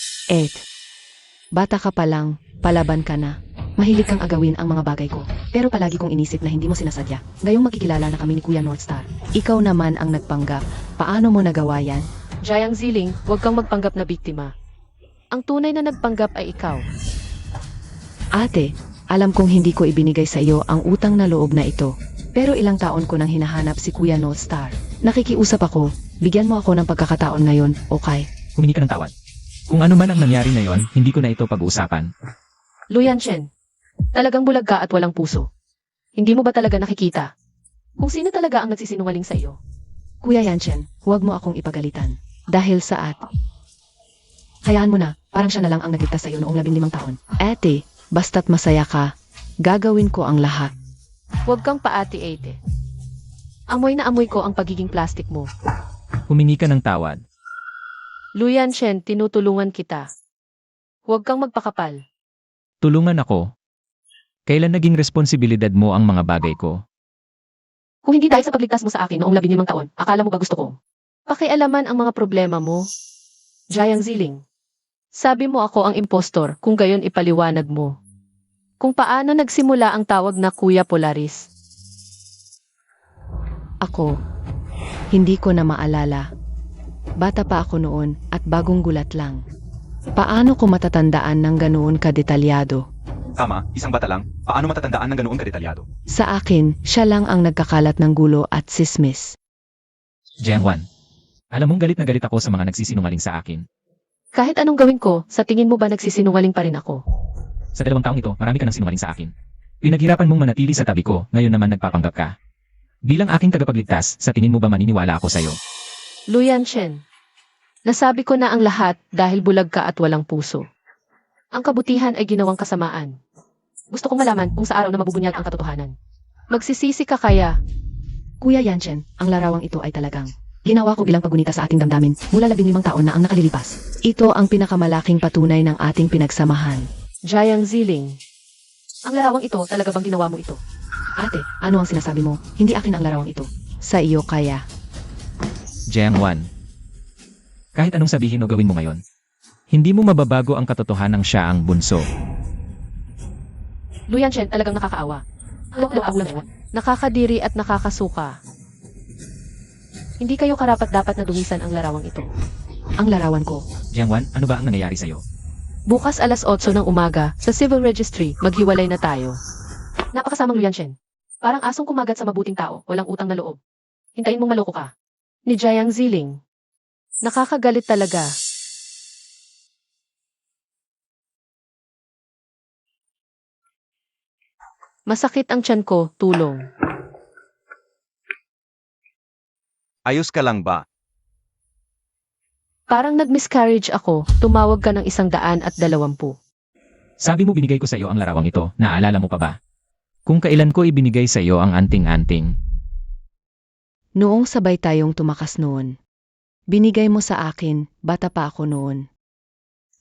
Bata ka pa lang, palaban ka na. Mahilig kang agawin ang mga bagay ko. Pero palagi kong inisip na hindi mo sinasadya. Ngayong magkikilala na kami ni Kuya Northstar. Ikaw naman ang nagpanggap. Paano mo nagawa yan? Jayang Ziling, huwag kang magpanggap na biktima. Ang tunay na nagpanggap ay ikaw. Ate, alam kong hindi ko ibinigay sa iyo ang utang na loob na ito. Pero ilang taon ko nang hinahanap si Kuya Northstar. Nakikiusap ako. Bigyan mo ako ng pagkakataon ngayon, okay? Humingi ka ng tawad. Kung ano man ang nangyari na yon, hindi ko na ito pag-uusapan. Luyan Chen, talagang bulag ka at walang puso. Hindi mo ba talaga nakikita kung sino talaga ang nagsisinungaling sa iyo? Kuya Yanchen, huwag mo akong ipagalitan. Dahil sa hayaan mo na, parang siya na lang ang nagligtas sa iyo noong 15 taon. Ate, basta't masaya ka, gagawin ko ang lahat. Huwag kang paati-ate. Amoy na amoy ko ang pagiging plastic mo. Humingi ka ng tawad. Luyan Chen, tinutulungan kita. Huwag kang magpakapal. Tulungan ako. Kailan naging responsibilidad mo ang mga bagay ko? Kung hindi dahil sa pagligtas mo sa akin noong 15 taon, akala mo ba gusto ko? Pakialaman ang mga problema mo. Jayang Ziling. Sabi mo ako ang impostor kung gayon ipaliwanag mo. Kung paano nagsimula ang tawag na Kuya Polaris. Ako, hindi ko na maalala. Bata pa ako noon at bagong gulat lang. Paano ko matatandaan ng ganoon kadetalyado? Tama, isang bata lang. Paano matatandaan ng ganoon kadetalyado? Sa akin, siya lang ang nagkakalat ng gulo at sismis. Jiangwan, alam mong galit na galit ako sa mga nagsisinungaling sa akin. Kahit anong gawin ko, sa tingin mo ba nagsisinungaling pa rin ako? Sa 2 taong ito, marami ka nang sinungaling sa akin. Pinaghirapan mong manatili sa tabi ko, ngayon naman nagpapanggap ka. Bilang aking tagapagligtas, sa tingin mo ba maniniwala ako sa'yo? Luyan Chen. Nasabi ko na ang lahat dahil bulag ka at walang puso. Ang kabutihan ay ginawang kasamaan. Gusto kong malaman kung sa araw na mabubunyag ang katotohanan. Magsisisi ka kaya? Kuya Yanchen, ang larawang ito ay talagang ginawa ko bilang paggunita sa ating damdamin mula 15 taon na ang nakalilipas. Ito ang pinakamalaking patunay ng ating pinagsamahan. Jayang Ziling. Ang larawang ito, talaga bang ginawa mo ito? Ate, ano ang sinasabi mo? Hindi akin ang larawang ito. Sa iyo kaya. Jiangwan, kahit anong sabihin o gawin mo ngayon, hindi mo mababago ang katotohanang siya ang bunso. Luyan Chen, talagang nakakaawa. Nakakadiri at nakakasuka. Hindi kayo karapat-dapat na dumisan ang larawang ito. Ang larawan ko. Jiangwan, ano ba ang nangyayari sa'yo? Bukas alas 8 ng umaga, sa Civil Registry, maghiwalay na tayo. Napakasamang Luyan Chen. Parang asong kumagat sa mabuting tao, walang utang na loob. Hintayin mong maloko ka. Ni Jayang Ziling. Nakakagalit talaga. Masakit ang tiyan ko, tulong. Ayos ka lang ba? Parang nag-miscarriage ako, tumawag ka ng 120. Sabi mo binigay ko sa iyo ang larawang ito, naalala mo pa ba? Kung kailan ko ibinigay sa iyo ang anting-anting. Noong sabay tayong tumakas noon. Binigay mo sa akin, bata pa ako noon.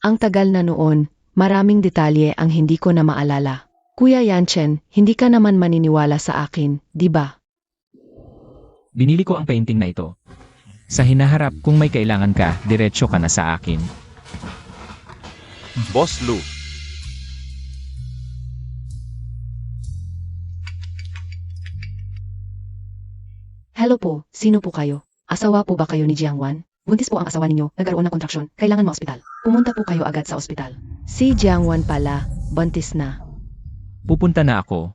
Ang tagal na noon, maraming detalye ang hindi ko na maalala. Kuya Yanchen, hindi ka naman maniniwala sa akin, di ba? Binili ko ang painting na ito. Sa hinaharap, kung may kailangan ka, diretso ka na sa akin. Boss Lu, Hello po, sino po kayo? Asawa po ba kayo ni Jiangwan? Buntis po ang asawa ninyo, nagkaroon ng kontraksyon, kailangan mo ospital. Pumunta po kayo agad sa ospital. Si Jiangwan pala, buntis na. Pupunta na ako.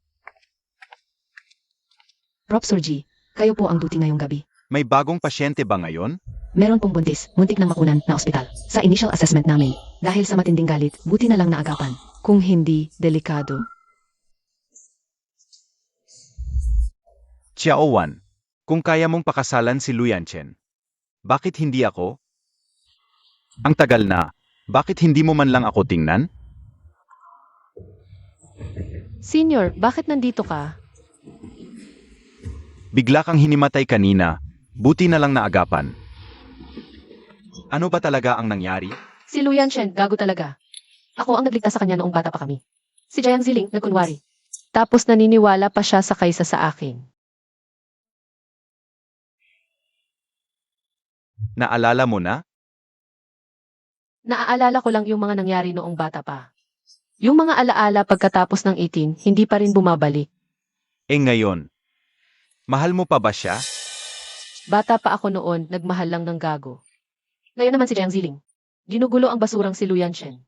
Prof. Sir G, kayo po ang duty ngayong gabi. may bagong pasyente ba ngayon? Meron pong buntis, muntik na makunan na ospital. Sa initial assessment namin, dahil sa matinding galit, buti na lang naagapan. Kung hindi, delikado. Xiaowan, kung kaya mong pakasalan si Luyanchen, bakit hindi ako? Ang tagal na, bakit hindi mo man lang ako tingnan? Senior, bakit nandito ka? Bigla kang hinimatay kanina, buti na lang naagapan. Ano ba talaga ang nangyari? Si Luyan Shen, gago talaga. Ako ang nagligtas sa kanya noong bata pa kami. Si Jiang Ziling, nagkunwari. Tapos naniniwala pa siya sa kaysa sa akin. Naalala mo na? Naaalala ko lang yung mga nangyari noong bata pa. Yung mga alaala pagkatapos ng 18, hindi pa rin bumabalik. Ngayon, mahal mo pa ba siya? Bata pa ako noon, nagmahal lang ng gago. Ngayon naman si Jiang Ziling. Ginugulo ang basurang si Lu Yanshen.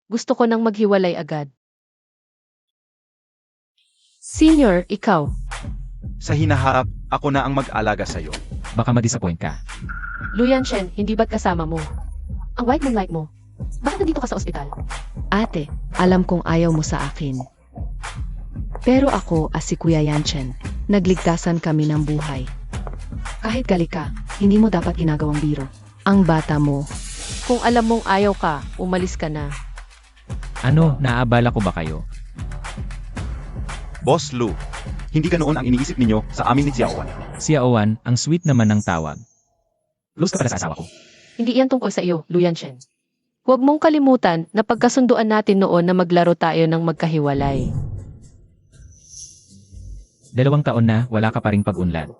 Gusto ko nang maghiwalay agad. Senior, ikaw. Sa hinaharap, ako na ang mag-alaga sa'yo. Baka ma-disappoint ka. Lu Yanshen, hindi ba't kasama mo? Ang white moonlight mo. Bakit nandito ka sa ospital? Ate, alam kong ayaw mo sa akin. Pero ako si Kuya Yanshen. Nagligtasan kami ng buhay. Kahit gali ka, hindi mo dapat ginagawang biro. Ang bata mo. Kung alam mong ayaw ka, umalis ka na. Ano, naabala ko ba kayo? Boss Lu, hindi ka noon ang iniisip ninyo sa amin ni Xiaowan. Si Aowan, ang sweet naman ng tawag. Close ka pala sa asawa ko. Hindi iyan tungkol sa iyo, Lu Yanshen. Huwag mong kalimutan na pagkasunduan natin noon na maglaro tayo ng magkahiwalay. 2 taon na, wala ka pa ring pag-unlad.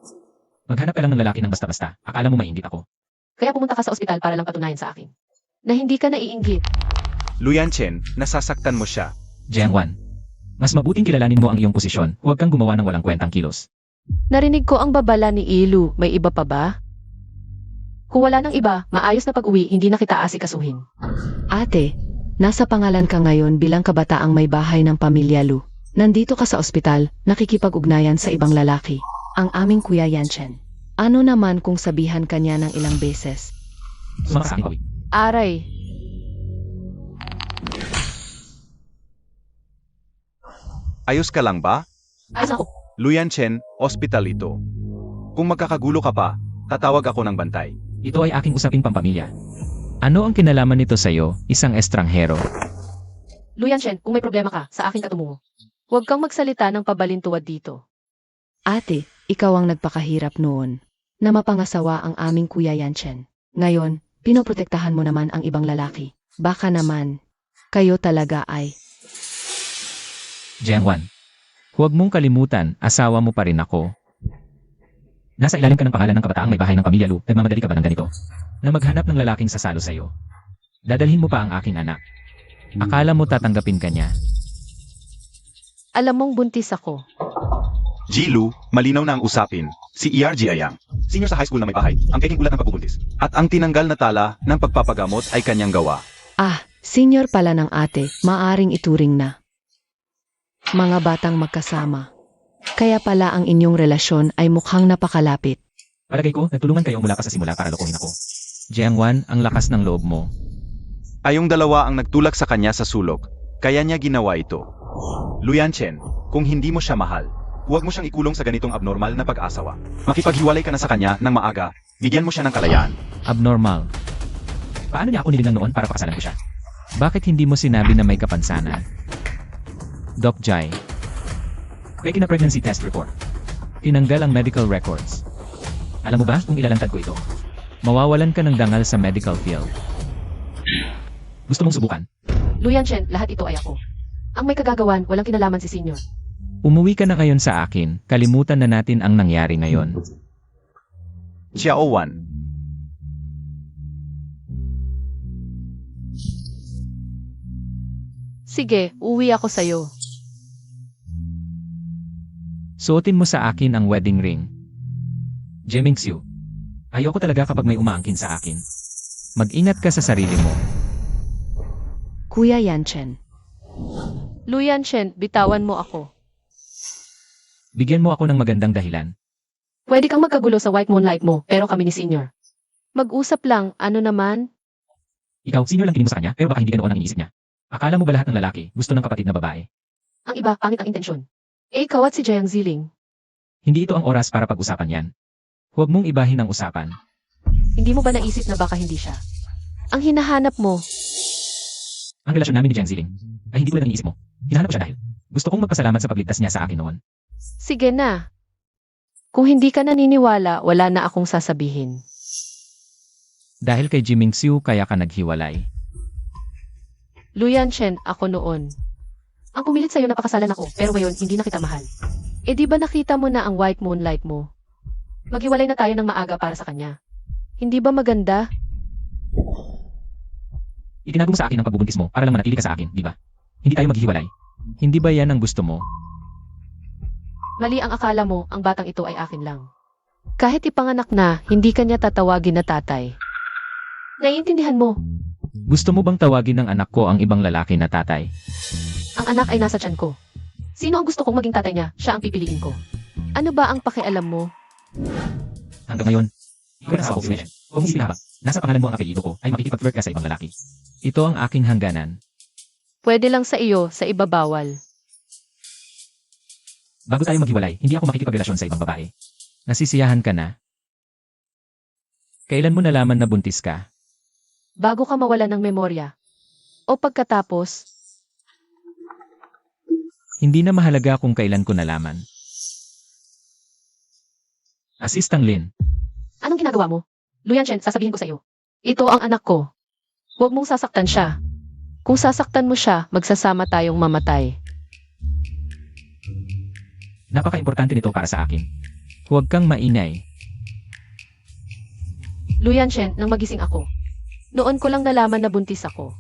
Maghanap ka lang ng lalaki ng basta-basta. Akala mo mainggit ako. Kaya pumunta ka sa ospital para lang patunayan sa akin na hindi ka naiinggit. Lu Yanshen, nasasaktan mo siya. Jiangwan, mas mabuting kilalanin mo ang iyong posisyon. Huwag kang gumawa ng walang kwentang kilos. Narinig ko ang babala ni Ilu. May iba pa ba? Kung wala ng iba, maayos na pag-uwi, hindi na kita asikasuhin. Ate, nasa pangalan ka ngayon bilang kabataang may bahay ng pamilya Lu. Nandito ka sa ospital, nakikipag-ugnayan sa ibang lalaki. Ang aming Kuya Yanshen. Ano naman kung sabihan ka niya ng ilang beses? Sumama sa akin, Pawi. Aray, Ayos ka lang ba? ayos ako. Lu Yanshen, ospital ito. Kung magkakagulo ka pa, tatawag ako ng bantay. Ito ay aking usaping pampamilya. Ano ang kinalaman nito sa'yo, isang estranghero? Lu Yanshen, kung may problema ka, sa akin ka tumungo. Huwag kang magsalita ng pabalintuwad dito. Ate, ikaw ang nagpakahirap noon. Na mapangasawa ang aming Kuya Yanshen. Ngayon, pinoprotektahan mo naman ang ibang lalaki. Baka naman, kayo talaga ay... Jiangwan, huwag mong kalimutan, asawa mo pa rin ako. Nasa ilalim ka ng pangalan ng kabataang may bahay ng pamilya Lu, nagmamadali ka ba ng ganito? Na maghanap ng lalaking sasalo sa'yo. Dadalhin mo pa ang aking anak. Akala mo tatanggapin ka niya. Alam mong buntis ako. Lu, malinaw na ang usapin. Si ERG Ayang, senior sa high school na may bahay, ang peking ulat ng pagbubuntis. At ang tinanggal na tala ng pagpapagamot ay kanyang gawa. Ah, senior pala ng ate, maaring ituring na. Mga batang magkasama. Kaya pala ang inyong relasyon ay mukhang napakalapit. Palagay ko, nagtulungan kayo mula pa sa simula para lokohin ako. Jiangwan, ang lakas ng loob mo. Ayong dalawa ang nagtulak sa kanya sa sulok, kaya niya ginawa ito. Lu Yanshen, kung hindi mo siya mahal, huwag mo siyang ikulong sa ganitong abnormal na pag-asawa. Makipaghiwalay ka na sa kanya ng maaga, bigyan mo siya ng kalayaan. Abnormal. Paano niya ako nilinang noon para pakasalan ko siya? Bakit hindi mo sinabi na may kapansanan? Doc Jai. Fake na pregnancy test report. Tinanggal ang medical records. Alam mo ba kung ilalantad ko ito? Mawawalan ka ng dangal sa medical field. Gusto mong subukan? Lu Yanshen, lahat ito ay ako. Ang may kagagawan, walang kinalaman si Senior. Umuwi ka na ngayon sa akin, kalimutan na natin ang nangyari ngayon. Xiaowan, Sige, uwi ako sa'yo. Suotin mo sa akin ang wedding ring. Jemingxiu. Ayoko talaga kapag may umaangkin sa akin. Mag-ingat ka sa sarili mo. Kuya Yanshen, Lu Yanshen, bitawan mo ako. Bigyan mo ako ng magandang dahilan. Pwede kang magkagulo sa white moonlight mo, pero kami ni Senior. Mag-usap lang, ano naman? Ikaw, senior lang tingin mo sa kanya, pero baka hindi ka noon ang iniisip niya. Akala mo ba lahat ng lalaki gusto ng kapatid na babae? Ang iba, pangit ang intensyon. Ikaw at si Jiang Ziling. Hindi ito ang oras para pag-usapan yan. Huwag mong ibahin ang usapan. Hindi mo ba naisip na baka hindi siya? Ang hinahanap mo, Ang relasyon namin ni Jiang Ziling ay hindi tulad ng iniisip mo. Hinahanap ko siya dahil gusto kong magpasalamat sa pagligtas niya sa akin noon. sige na. Kung hindi ka naniniwala, wala na akong sasabihin. Dahil kay Jimingxiu kaya ka naghiwalay. Lu Yanshen, ako noon. Ang pumilit sa'yo na pakasalan ako, pero ngayon hindi na kita mahal. Eh di ba nakita mo na ang white moonlight mo? Maghiwalay na tayo ng maaga para sa kanya. Hindi ba maganda? Itinago mo sa akin ang pagbubuntis mo para lang manatili ka sa akin, di ba? Hindi tayo maghihiwalay. Hindi ba yan ang gusto mo? Mali ang akala mo, ang batang ito ay akin lang. Kahit ipanganak na, hindi kanya tatawagin na tatay. Naiintindihan mo, Gusto mo bang tawagin ng anak ko ang ibang lalaki na tatay? ang anak ay nasa tiyan ko. Sino ang gusto kong maging tatay niya, siya ang pipiliin ko. Ano ba ang pakialam mo? Hanggang ngayon, ikaw na sa confirmation. Kung hindi pinahaba, nasa pangalan mo ang apelyido ko ay makikipag-flirt ka sa ibang lalaki. Ito ang aking hangganan. Pwede lang sa iyo, sa iba bawal. Bago tayo maghiwalay, hindi ako makikipagrelasyon sa ibang babae. Nasisiyahan ka na? Kailan mo nalaman na buntis ka? Bago ka mawala ng memorya. O pagkatapos, Hindi na mahalaga kung kailan ko nalaman. Assistant Lin, anong ginagawa mo? Luyanshen, sasabihin ko sa iyo. Ito ang anak ko. Huwag mong sasaktan siya. Kung sasaktan mo siya, magsasama tayong mamatay. napaka-importante nito para sa akin. Huwag kang mainay. Luyanshen, nang magising ako. Noon ko lang nalaman na buntis ako.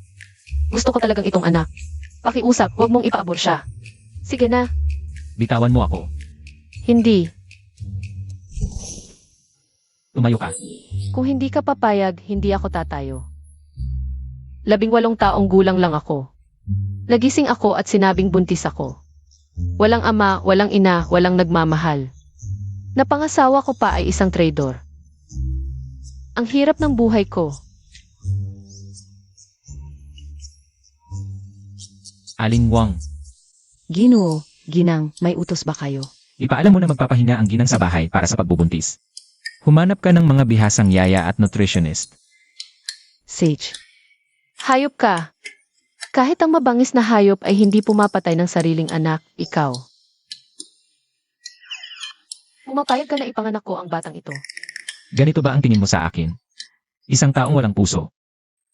Gusto ko talagang itong anak. Pakiusap, huwag mong ipaabor siya. Sige na. Bitawan mo ako. Hindi. Tumayo ka. Kung hindi ka papayag, hindi ako tatayo. 18 taong gulang lang ako. Nagising ako at sinabing buntis ako. Walang ama, walang ina, walang nagmamahal. Napangasawa ko pa ay isang traidor. Ang hirap ng buhay ko. Aling Wang, Ginoo, ginang, may utos ba kayo? ipaalam mo na magpapahinga ang ginang sa bahay para sa pagbubuntis. Humanap ka ng mga bihasang yaya at nutritionist. Sage, Hayop ka. Kahit ang mabangis na hayop ay hindi pumapatay ng sariling anak, ikaw. Pumapayag ka na ipanganak ko ang batang ito. Ganito ba ang tingin mo sa akin? Isang taong walang puso.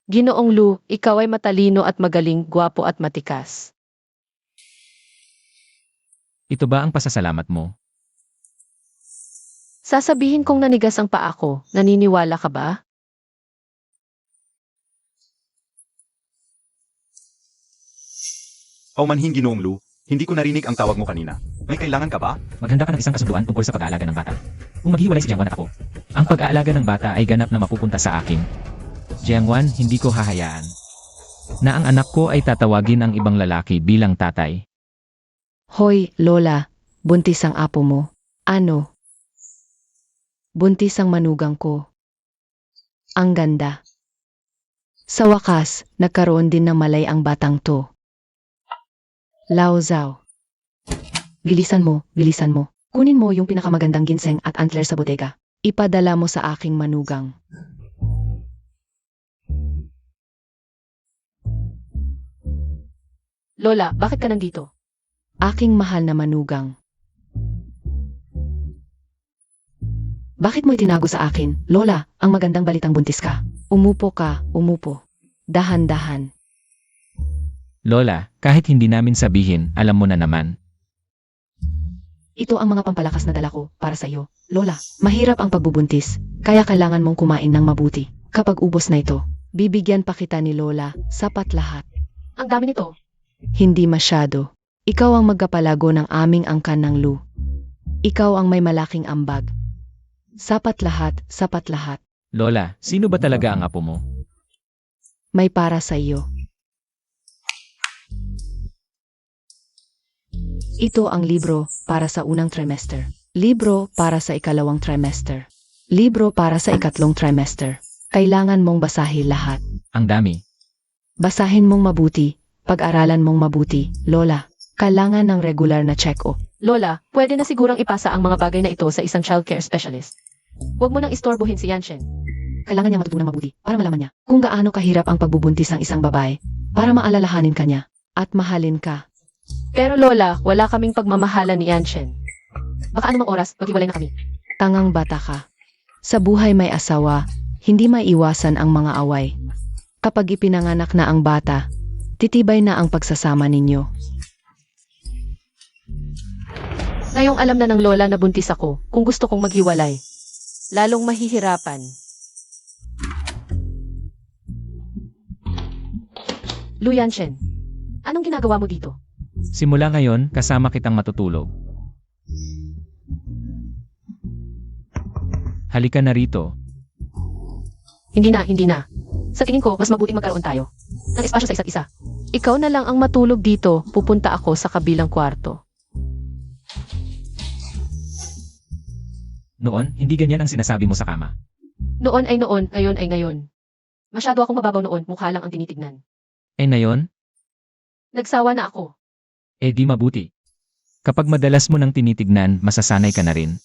Ginoong Lu, ikaw ay matalino at magaling, gwapo at matikas. Ito ba ang pasasalamat mo? Sasabihin kong nanigas ang paa ko, naniniwala ka ba? O manhing Ginoong Lu, hindi ko narinig ang tawag mo kanina. May kailangan ka ba? Maghanda ka ng isang kasunduan tungkol sa pag-aalaga ng bata. Kung maghiwalay si Jiangwan at ako, ang pag-aalaga ng bata ay ganap na mapupunta sa akin. Jiangwan, hindi ko hahayaan na ang anak ko ay tatawagin ang ibang lalaki bilang tatay. hoy, Lola, buntis ang apo mo. Ano? Buntis ang manugang ko. Ang ganda. Sa wakas, nagkaroon din ng malay ang batang to. Lao Zhao. Bilisan mo, bilisan mo. Kunin mo yung pinakamagandang ginseng at antler sa bodega. Ipadala mo sa aking manugang. Lola, bakit ka nandito? Aking mahal na manugang. Bakit mo itinago sa akin? Lola, ang magandang balitang buntis ka. Umupo ka, umupo. Dahan-dahan. Lola, kahit hindi namin sabihin, alam mo na naman. Ito ang mga pampalakas na dala ko para sa iyo. Lola, mahirap ang pagbubuntis, kaya kailangan mong kumain ng mabuti. Kapag ubos na ito, bibigyan pa kita ni Lola, sapat lahat. Ang dami nito. Hindi masyado. Ikaw ang magkapalago ng aming angkan ng Lu. Ikaw ang may malaking ambag. Sapat lahat, sapat lahat. Lola, sino ba talaga ang apo mo? May para sa iyo. Ito ang libro para sa unang trimester. Libro para sa ikalawang trimester. Libro para sa ikatlong trimester. Kailangan mong basahin lahat. Ang dami. Basahin mong mabuti. Pag-aralan mong mabuti, Lola. Kailangan ng regular na check-up. Lola, pwede na sigurang ipasa ang mga bagay na ito sa isang childcare specialist. Huwag mo nang istorbohin si Yanshen. Kailangan niya matutunang mabuti para malaman niya kung gaano kahirap ang pagbubuntis ng isang babae para maalalahanin ka niya at mahalin ka. Pero Lola, wala kaming pagmamahalan ni Yanshen. Baka anumang oras, maghiwalay na kami. Tangang bata ka. Sa buhay may asawa, hindi maiiwasan ang mga away. Kapag ipinanganak na ang bata, titibay na ang pagsasama ninyo. Ngayong alam na ng Lola na buntis ako, kung gusto kong maghiwalay, lalong mahihirapan. Lu Yanshen, Anong ginagawa mo dito? Simula ngayon, kasama kitang matutulog. Halika na rito. Hindi na. Sa tingin ko, mas mabuting magkaroon tayo ng espasyo sa isa't isa. Ikaw na lang ang matulog dito, pupunta ako sa kabilang kwarto. Noon, hindi ganyan ang sinasabi mo sa kama. Noon ay noon, ngayon ay ngayon. Masyado akong mababaw noon, mukha lang ang tinitignan. Eh ngayon, Nagsawa na ako. eh di mabuti. Kapag madalas mo nang tinitignan, masasanay ka na rin.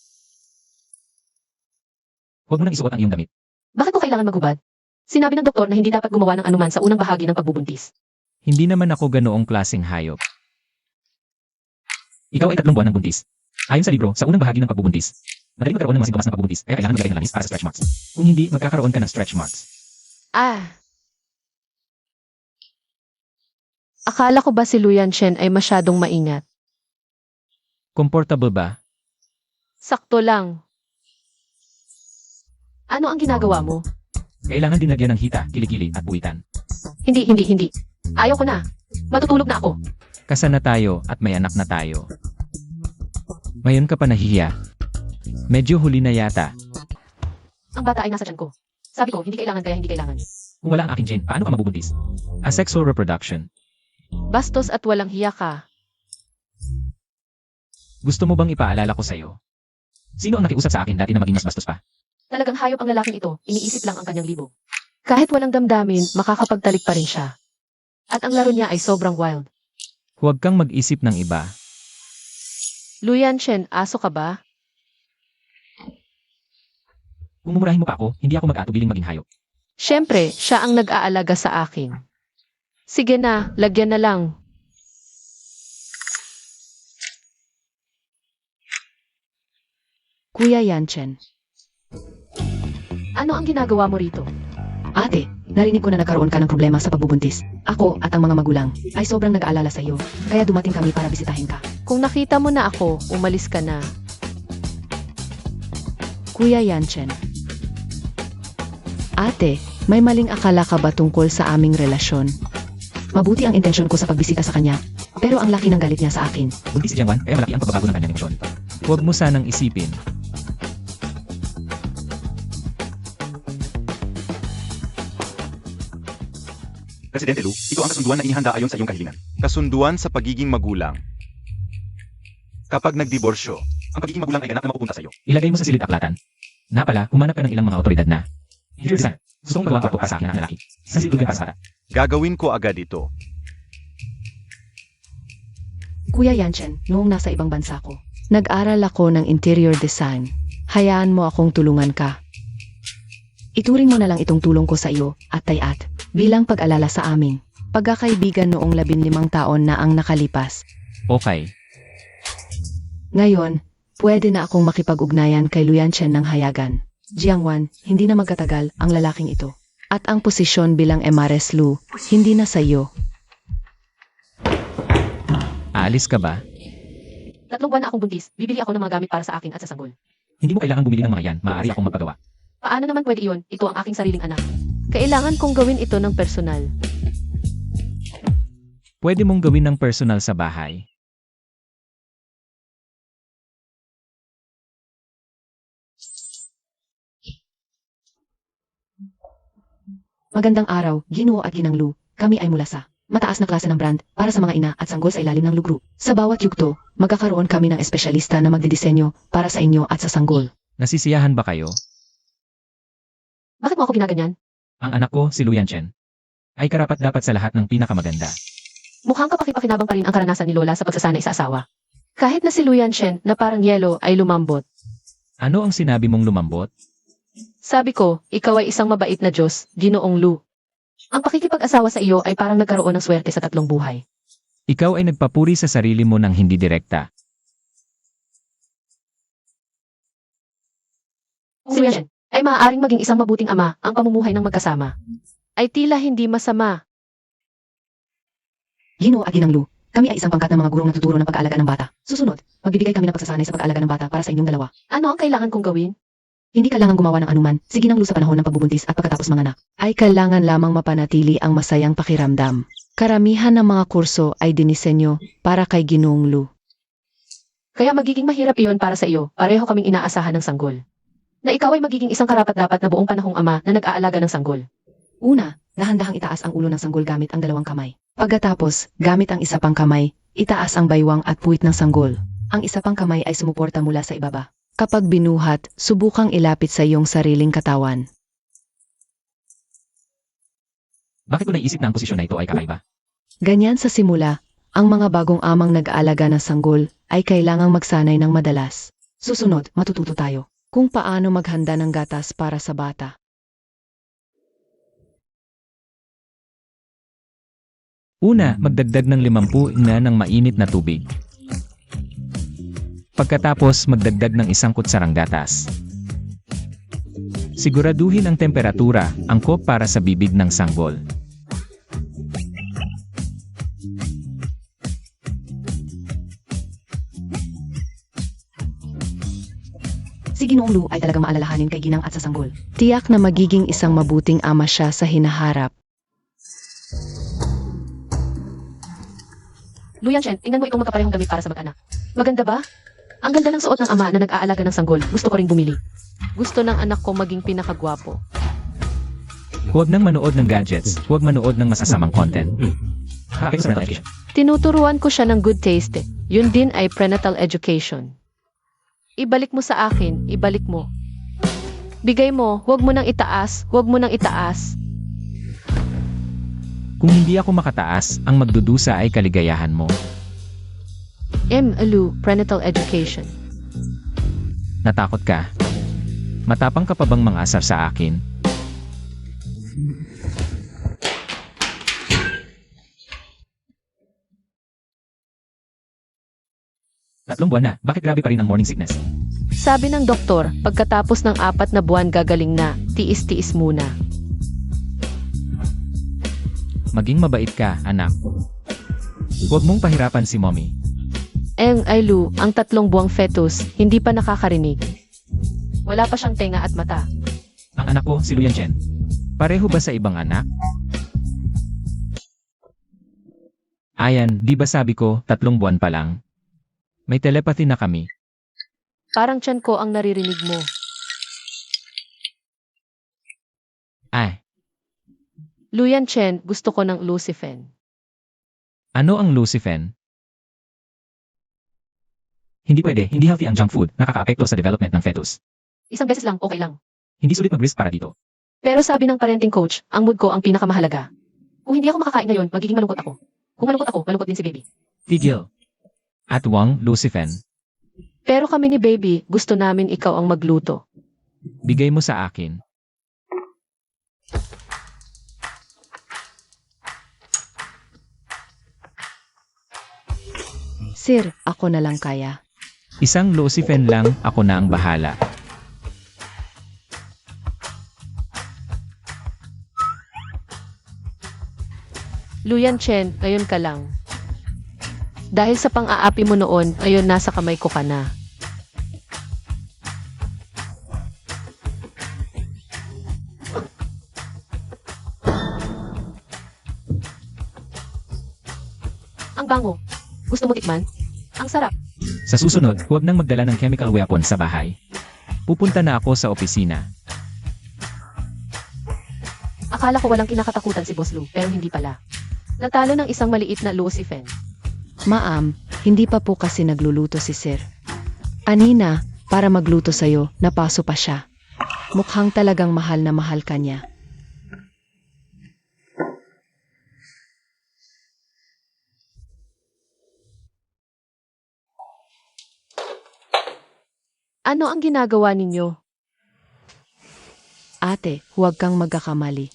Huwag mo nang isuot ang iyong damit. Bakit ko kailangan magubad? Sinabi ng doktor na hindi dapat gumawa ng anuman sa unang bahagi ng pagbubuntis. Hindi naman ako ganoong klaseng hayop. Ikaw ay 3 buwan ng buntis. Ayon sa libro, sa unang bahagi ng pagbubuntis, madaling magkaroon ng mga simptomas ng pagbubuntis, kaya kailangan maglagay ng langis para sa stretch marks. Kung hindi, magkakaroon ka ng stretch marks. Akala ko ba si Luyan Chen ay masyadong maingat? Comfortable ba? Sakto lang. Ano ang ginagawa mo? Kailangan din lagyan ng hita, kilikili at puwitan. Hindi. Ayaw ko na. Matutulog na ako. Kasal na tayo at may anak na tayo. Ngayon ka pa nahihiya. Medyo huli na yata. Ang bata ay nasa tiyan ko. Sabi ko, hindi kailangan kaya hindi kailangan. Kung wala ang aking gene, paano ka mabubuntis? Asexual reproduction. Bastos at walang hiya ka. Gusto mo bang ipaalala ko sa'yo? Sino ang nakiusap sa akin dati na maging mas bastos pa? Talagang hayop ang lalaking ito, iniisip lang ang kanyang libo. Kahit walang damdamin, makakapagtalik pa rin siya. At ang laro niya ay sobrang wild. Huwag kang mag-isip ng iba. Luyan Chen, aso ka ba? Kung mumurahin mo pa ako, hindi ako mag-atubiling maging hayop. Siyempre, siya ang nag-aalaga sa akin. Sige na, lagyan na lang. Kuya Yanchen. Ano ang ginagawa mo rito? Ate, narinig ko na nagkaroon ka ng problema sa pagbubuntis. Ako at ang mga magulang ay sobrang nag-aalala sa iyo. Kaya dumating kami para bisitahin ka. Kung nakita mo na ako, umalis ka na. Kuya Yanchen. Ate, may maling akala ka ba tungkol sa aming relasyon? Mabuti ang intensyon ko sa pagbisita sa kanya. Pero ang laki ng galit niya sa akin. Buntis si Jiangwan, kaya malaki ang pagbabago ng kanyang emosyon. Huwag mo sanang isipin. Presidente Lu, ito ang kasunduan na inihanda ayon sa iyong kahilingan. Kasunduan sa pagiging magulang. Kapag nagdiborsyo, ang pagiging magulang ay ganap na mapupunta sa iyo. Ilagay mo sa silid aklatan. Na pala, humanap ka ng ilang mga otoridad na. Here's that. Gusto kong magawa pa sa akin ang lalaki. Sa silid para sa bata. Gagawin ko agad ito. Kuya Yanchen, noong nasa ibang bansa ko, nag-aral ako ng interior design. Hayaan mo akong tulungan ka. Ituring mo na lang itong tulong ko sa iyo, Atay-at, bilang pag-alala sa amin. Pagkakaibigan noong 15 taon na ang nakalipas. Okay. Ngayon, pwede na akong makipag-ugnayan kay Luyan Chen ng hayagan. Jiangwan, hindi na magkatagal ang lalaking ito. At ang posisyon bilang Emares Lu, hindi na sa iyo. Aalis ka ba? 3 buwan na akong buntis, bibili ako ng mga gamit para sa akin at sa sanggol. Hindi mo kailangan bumili ng mga yan. Maaari akong magpagawa. Paano naman pwede iyon? Ito ang aking sariling anak. Kailangan kong gawin ito ng personal. Pwede mong gawin ng personal sa bahay. Magandang araw, Ginoo at Ginang Lu. Kami ay mula sa mataas na klase ng brand para sa mga ina at sanggol sa ilalim ng lugro. Sa bawat yugto, magkakaroon kami ng espesyalista na magdidisenyo para sa inyo at sa sanggol. Nasisiyahan ba kayo? Bakit mo ako ginaganyan? Ang anak ko, si Luyan Chen, ay karapat-dapat sa lahat ng pinakamaganda. Mukhang kapakipakinabang pa rin ang karanasan ni Lola sa pagsasanay sa asawa. Kahit na si Luyan Chen na parang yelo ay lumambot. Ano ang sinabi mong lumambot? Sabi ko, ikaw ay isang mabait na Diyos, Ginoong Lu. Ang pakikipag-asawa sa iyo ay parang nagkaroon ng swerte sa 3 buhay. Ikaw ay nagpapuri sa sarili mo ng hindi direkta. Si Luyan Chen ay maaaring maging isang mabuting ama ang pamumuhay ng magkasama. Ay tila hindi masama. Ginoo at Ginang Lu, kami ay isang pangkat ng mga gurong nagtuturo ng pag-aalaga ng bata. Susunod, magbibigay kami ng pagsasanay sa pag-aalaga ng bata para sa inyong dalawa. Ano ang kailangan kong gawin? Hindi kailangan gumawa ng anuman, sige Ginang Lu sa panahon ng pagbubuntis at pagkatapos manganak. Ay kailangan lamang mapanatili ang masayang pakiramdam. Karamihan ng mga kurso ay dinisenyo para kay Ginoong Lu. Kaya magiging mahirap iyon para sa iyo, pareho kaming inaasahan ng sanggol. Na ikaw ay magiging isang karapat-dapat na buong panahong ama na nag-aalaga ng sanggol. Una, dahan-dahang itaas ang ulo ng sanggol gamit ang dalawang kamay. Pagkatapos, gamit ang isa pang kamay, itaas ang baywang at puwit ng sanggol. Ang isa pang kamay ay sumuporta mula sa ibaba. Kapag binuhat, subukang ilapit sa iyong sariling katawan. Bakit ko naisip na ang posisyon na ito ay kakaiba? Ganyan sa simula, ang mga bagong amang nag-aalaga ng sanggol ay kailangang magsanay ng madalas. Susunod, matututo tayo kung paano maghanda ng gatas para sa bata. Una, magdagdag ng 50 na ng mainit na tubig. Pagkatapos, magdagdag ng 1 kutsarang gatas. Siguraduhin ang temperatura, angkop para sa bibig ng sanggol. Si Ginoong Lu ay talagang maalalahanin kay Ginang at sa sanggol. Tiyak na magiging isang mabuting ama siya sa hinaharap. Luyan Chen, tingnan mo itong magkaparehong damit para sa mag-anak. Maganda ba? Ang ganda ng suot ng ama na nag-aalaga ng sanggol. Gusto ko ring bumili. Gusto ng anak ko maging pinakagwapo. Huwag nang manood ng gadgets, huwag manood ng masasamang content. Kakaiba sa mental education. Tinuturuan ko siya ng good taste. Yun din ay prenatal education. Ibalik mo sa akin, ibalik mo. Bigay mo, huwag mo nang itaas, huwag mo nang itaas. Kung hindi ako makataas, ang magdudusa ay kaligayahan mo. Lu, prenatal education. Natakot ka? Matapang ka pa bang mangasar sa akin? Tatlong buwan na, bakit grabe pa rin ang morning sickness? Sabi ng doktor, pagkatapos ng 4 na buwan gagaling na, tiis-tiis muna. Maging mabait ka, anak. Huwag mong pahirapan si mommy. Lu, ang 3 buwang fetus, hindi pa nakakarinig. Wala pa siyang tenga at mata. Ang anak ko, si Luyan Chen. Pareho ba sa ibang anak? Ayan, di ba sabi ko, 3 buwan pa lang? May telepathy na kami. Parang tiyan ko ang naririnig mo. Ay, Luyan Chen, gusto ko ng Lucifen. ano ang Lucifen? Hindi pwede, hindi healthy ang junk food, nakakaapekto sa development ng fetus. Isang beses lang, okay lang. Hindi sulit mag-risk para dito. Pero sabi ng parenting coach, ang mood ko ang pinakamahalaga. Kung hindi ako makakain ngayon, magiging malungkot ako. Kung malungkot ako, malungkot din si baby. Tigil. At Wang Lucifen, Pero kami ni baby, gusto namin ikaw ang magluto. bigay mo sa akin. Sir, ako na lang kaya. Isang Lucifen lang, ako na ang bahala. Luyan Chen, ngayon ka lang. Dahil sa pang-aapi mo noon, ngayon nasa kamay ko ka na. Ang bango. Gusto mo tikman? Ang sarap. Sa susunod, huwag nang magdala ng chemical weapon sa bahay. Pupunta na ako sa opisina. Akala ko walang kinakatakutan si Boss Lu, pero hindi pala. Natalo ng isang maliit na Lucifen. Ma'am, hindi pa po kasi nagluluto si Sir. Anina, para magluto sa'yo, napaso pa siya. Mukhang talagang mahal na mahal ka niya. Ano ang ginagawa ninyo? Ate, huwag kang magkakamali.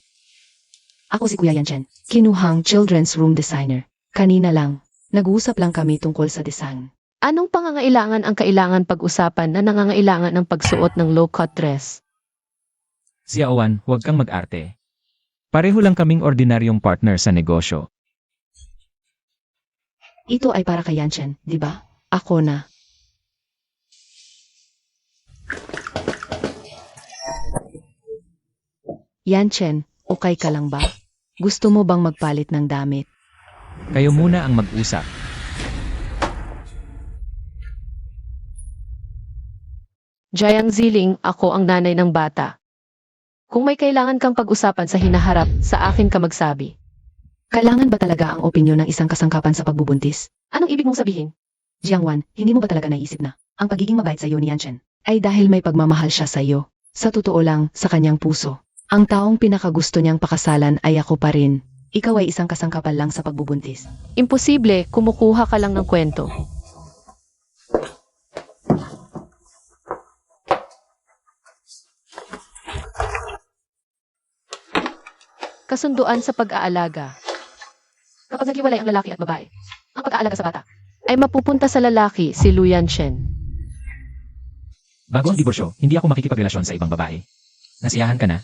Ako si Kuya Yan Chen, kinuhang children's room designer. Kanina lang, nag-uusap lang kami tungkol sa design. Anong pangangailangan ang kailangan pag-usapan na nangangailangan ng pagsuot ng low-cut dress? Si Awan, huwag kang mag-arte. Pareho lang kaming ordinaryong partner sa negosyo. Ito ay para kay Yan Chen, di ba? Ako na. Yan Chen, okay ka lang ba? Gusto mo bang magpalit ng damit? Kayo muna ang mag-usap. Jayang Ziling, ako ang nanay ng bata. Kung may kailangan kang pag-usapan sa hinaharap, sa akin ka magsabi. Kailangan ba talaga ang opinyon ng isang kasangkapan sa pagbubuntis? Anong ibig mong sabihin? Jiangwan, hindi mo ba talaga naisip na ang pagiging mabait sa iyo ni Yanchen ay dahil may pagmamahal siya sa iyo? Sa totoo lang, sa kanyang puso. Ang taong pinakagusto niyang pakasalan ay ako pa rin. Ikaw ay isang kasangkapan lang sa pagbubuntis. Imposible, kumukuha ka lang ng kwento. Kasunduan sa pag-aalaga. Kapag naghiwalay ang lalaki at babae, ang pag-aalaga sa bata ay mapupunta sa lalaki, si Lu Yanchen. Bago ang diborsyo, hindi ako makikipagrelasyon sa ibang babae. Nasiyahan ka na?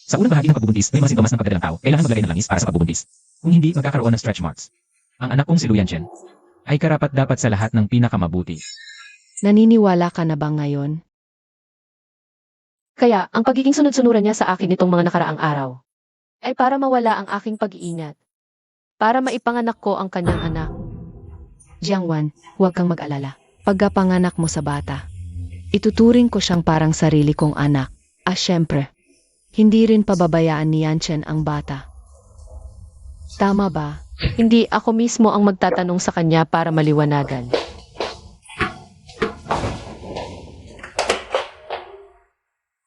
Sa unang bahagi ng pagbubuntis, may mga sintomas ng pagdadalang tao. Kailangan maglagay ng langis para sa pagbubuntis. Kung hindi, magkakaroon ng stretch marks. Ang anak kong si Lu Yanchen ay karapat-dapat sa lahat ng pinakamabuti. Naniniwala ka na ba ngayon? Kaya, ang pagiging sunod-sunuran niya sa akin nitong mga nakaraang araw ay para mawala ang aking pag-iingat. Para maipanganak ko ang kanyang anak. Jiangwan, huwag kang mag-alala. Pagkapanganak mo sa bata, ituturing ko siyang parang sarili kong anak. Syempre, hindi rin pababayaan ni Yanchen ang bata. Tama ba? Hindi ako mismo ang magtatanong sa kanya para maliwanagan.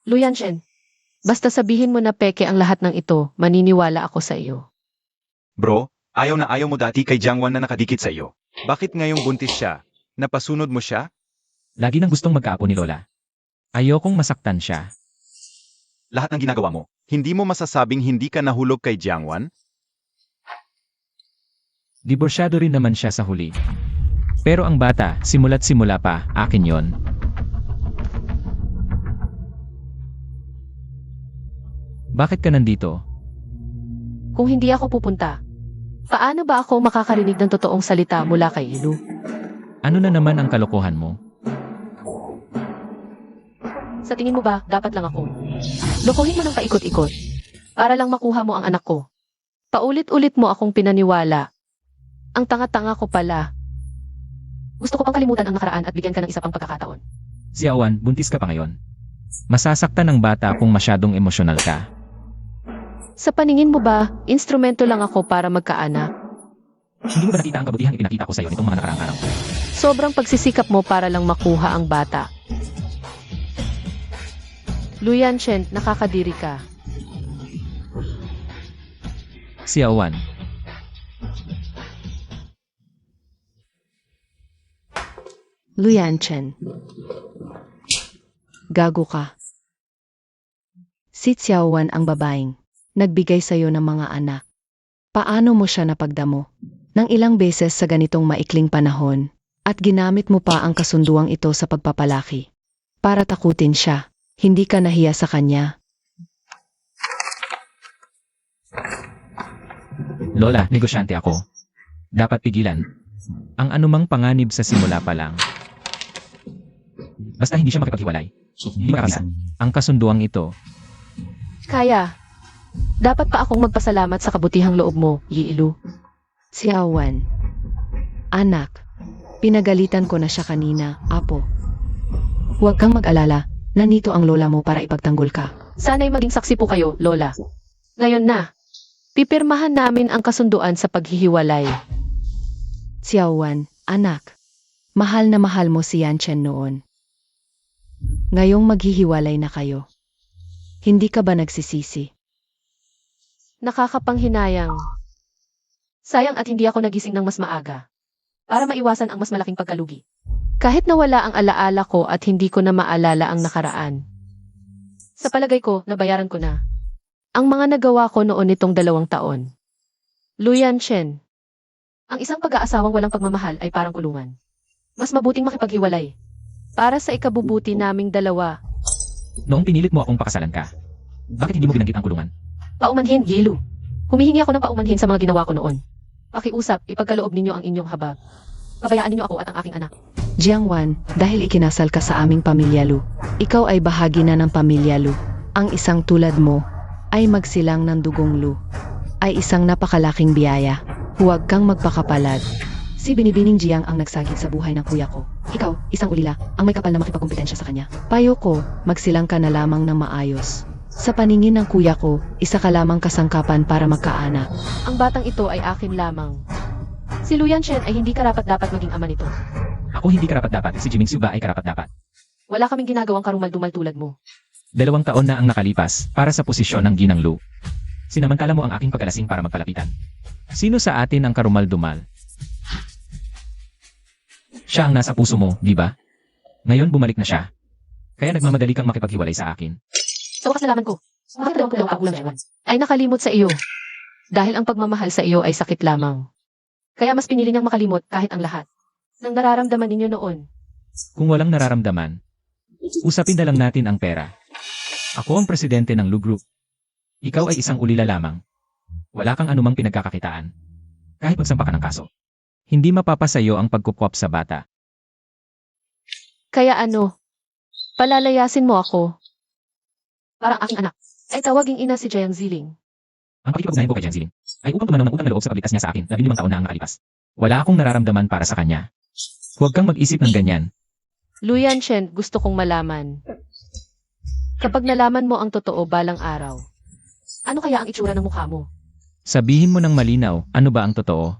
Lu Yanchen, basta sabihin mo na peke ang lahat ng ito, maniniwala ako sa iyo. Bro, ayaw na ayaw mo dati kay Jiangwan na nakadikit sa iyo. Bakit ngayong buntis siya? Napasunod mo siya? Lagi nang gustong magkaapo ni Lola. Ayokong masaktan siya. Lahat ng ginagawa mo, hindi mo masasabing hindi ka nahulog kay Jiangwan? Diborsyado rin naman siya sa huli. Pero ang bata, simula't simula pa, akin yon. Bakit ka nandito? Kung hindi ako pupunta, paano ba ako makakarinig ng totoong salita mula kay Lu? Ano na naman ang kalokohan mo? Sa tingin mo ba, dapat lang ako? Lokohin mo ng paikot-ikot, para lang makuha mo ang anak ko. Paulit-ulit mo akong pinaniwala. Ang tanga-tanga ko pala. Gusto ko pang kalimutan ang nakaraan at bigyan ka ng isa pang pagkakataon. Si Awan, buntis ka pa ngayon. Masasaktan ng bata kung masyadong emosyonal ka. Sa paningin mo ba, instrumento lang ako para magkaanak? Hindi mo ba nakita ang kabutihang ipinakita ko sa iyo nitong mga nakaraang araw? Sobrang pagsisikap mo para lang makuha ang bata. Lu Yanchen, nakakadiri ka. Si Awan. Lu Yanchen. Gago ka. Si Xiaowan ang babaeng nagbigay sa'yo ng mga anak. Paano mo siya napagdamo? Nang ilang beses sa ganitong maikling panahon, at ginamit mo pa ang kasunduang ito sa pagpapalaki. Para takutin siya, hindi ka nahiya sa kanya. Lola, negosyante ako. Dapat pigilan. Ang anumang panganib sa simula pa lang. Basta hindi siya makipaghiwalay. Hindi makakasa. Ang kasunduang ito, Kaya, dapat pa akong magpasalamat sa kabutihang loob mo, Yilu. Xiaowan. Anak, pinagalitan ko na siya kanina, apo. Huwag kang mag-alala, nandito ang lola mo para ipagtanggol ka. Sana'y maging saksi po kayo, Lola. Ngayon na, pipirmahan namin ang kasunduan sa paghihiwalay. Xiaowan, anak, mahal na mahal mo si Yanchen noon. Ngayong maghihiwalay na kayo. Hindi ka ba nagsisisi? Nakakapanghinayang. Sayang at hindi ako nagising ng mas maaga. Para maiwasan ang mas malaking pagkalugi. Kahit nawala ang alaala ko at hindi ko na maalala ang nakaraan. Sa palagay ko, nabayaran ko na. Ang mga nagawa ko noon nitong 2 taon. Lu Yanchen. Ang isang pag-aasawang walang pagmamahal ay parang kulungan. Mas mabuting makipaghiwalay. Para sa ikabubuti naming dalawa. noong pinilit mo akong pakasalan ka. Bakit hindi mo binanggit ang kulungan? Paumanhin, Yilu. Humihingi ako ng paumanhin sa mga ginawa ko noon. Pakiusap, ipagkaloob ninyo ang inyong habag. Pabayaan ninyo ako at ang aking anak. Jiangwan, dahil ikinasal ka sa aming pamilya Lu, ikaw ay bahagi na ng pamilya Lu. Ang isang tulad mo ay magsilang ng dugong Lu. Ay isang napakalaking biyaya. huwag kang magpakapalad. Si Binibining Jiang ang nagsagit sa buhay ng kuya ko. Ikaw, isang ulila, ang may kapal na makipagkumpetensya sa kanya. Payo ko, magsilang ka na lamang ng maayos. Sa paningin ng kuya ko, isa ka lamang kasangkapan para magkaanak. Ang batang ito ay akin lamang. Si Luyan Chen ay hindi karapat-dapat maging ama nito. Ako hindi karapat-dapat, si Jiming Su ba ay karapat-dapat. Wala kaming ginagawang karumal-dumal tulad mo. 2 taon na ang nakalipas para sa posisyon ng Ginang Lu. Sinamantala mo ang aking pagkalasing para magpalapitan. Sino sa atin ang karumal-dumal? Siya ang nasa puso mo, di ba? Ngayon bumalik na siya. Kaya nagmamadali kang makipaghiwalay sa akin. Sa wakas nalaman ko, bakit dalawang dalawang kapulang siya ay nakalimot sa iyo. Dahil ang pagmamahal sa iyo ay sakit lamang. Kaya mas pinili niyang makalimot kahit ang lahat ng nararamdaman ninyo noon. Kung walang nararamdaman, usapin na lang natin ang pera. Ako ang presidente ng Lu Group. Ikaw ay isang ulila lamang. Wala kang anumang pinagkakakitaan. Kahit magsampa ka ng kaso. Hindi mapapasayo ang pagkukwap sa bata. Kaya ano, palalayasin mo ako. Parang aking anak ay tawaging ina si Jiang Ziling. Ang pakikipag-unahin ko kay Jiang Ziling ay upang tumanaw ng utang na loob sa pagligtas niya sa akin na 15 taon na ang nakalipas. Wala akong nararamdaman para sa kanya. Huwag kang mag-isip ng ganyan. Luyan Chen, gusto kong malaman. Kapag nalaman mo ang totoo balang araw, ano kaya ang itsura ng mukha mo? Sabihin mo ng malinaw, ano ba ang totoo?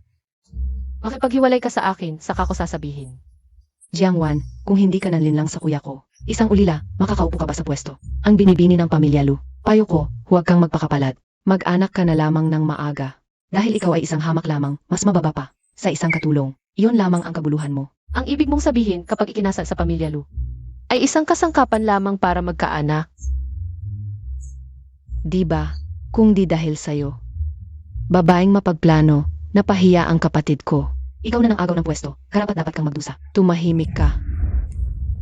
Makipaghiwalay ka sa akin, saka ko sasabihin. Jiang Wan, kung hindi ka nanlinlang sa kuya ko, isang ulila, makakaupo ka ba sa pwesto? Ang binibini ng pamilya Lu. Payo ko, huwag kang magpakapalad. Mag-anak ka na lamang ng maaga. Dahil ikaw ay isang hamak lamang, mas mababa pa, sa isang katulong. Iyon lamang ang kabuluhan mo. Ang ibig mong sabihin kapag ikinasal sa pamilya Lu, ay isang kasangkapan lamang para magkaanak. Di ba? Kung di dahil sa'yo. Babaeng mapagplano, napahiya ang kapatid ko. Ikaw na ng agaw ng pwesto, karapat dapat kang magdusa. Tumahimik ka.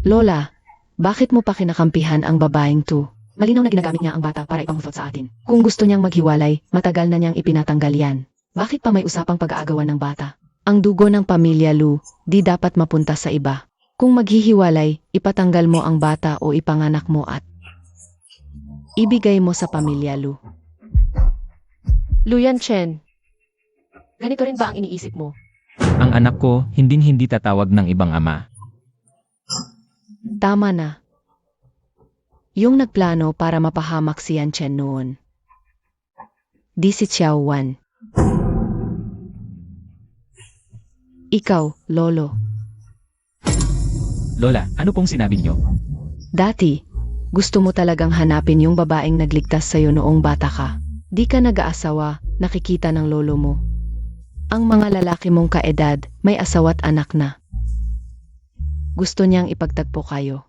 Lola, bakit mo pa kinakampihan ang babaeng to? Malinaw na ginagamit niya ang bata para ipangutot sa atin. Kung gusto niyang maghiwalay, matagal na niyang ipinatanggal yan. Bakit pa may usapang pag-aagawan ng bata? Ang dugo ng pamilya Lu, di dapat mapunta sa iba. Kung maghihiwalay, ipatanggal mo ang bata o ipanganak mo at ibigay mo sa pamilya Lu. Luyan Chen, ganito rin ba ang iniisip mo? Ang anak ko, hinding-hindi tatawag ng ibang ama. Tama na. Yung nagplano para mapahamak si Yan Chen noon. Di si Xiao Wan. Ikaw, Lolo. Lola, ano pong sinabi niyo? Dati, gusto mo talagang hanapin yung babaeng nagligtas sa'yo noong bata ka. Di ka nag-aasawa, nakikita ng lolo mo. Ang mga lalaki mong kaedad, may asawa't anak na. Gusto niyang ipagtagpo kayo.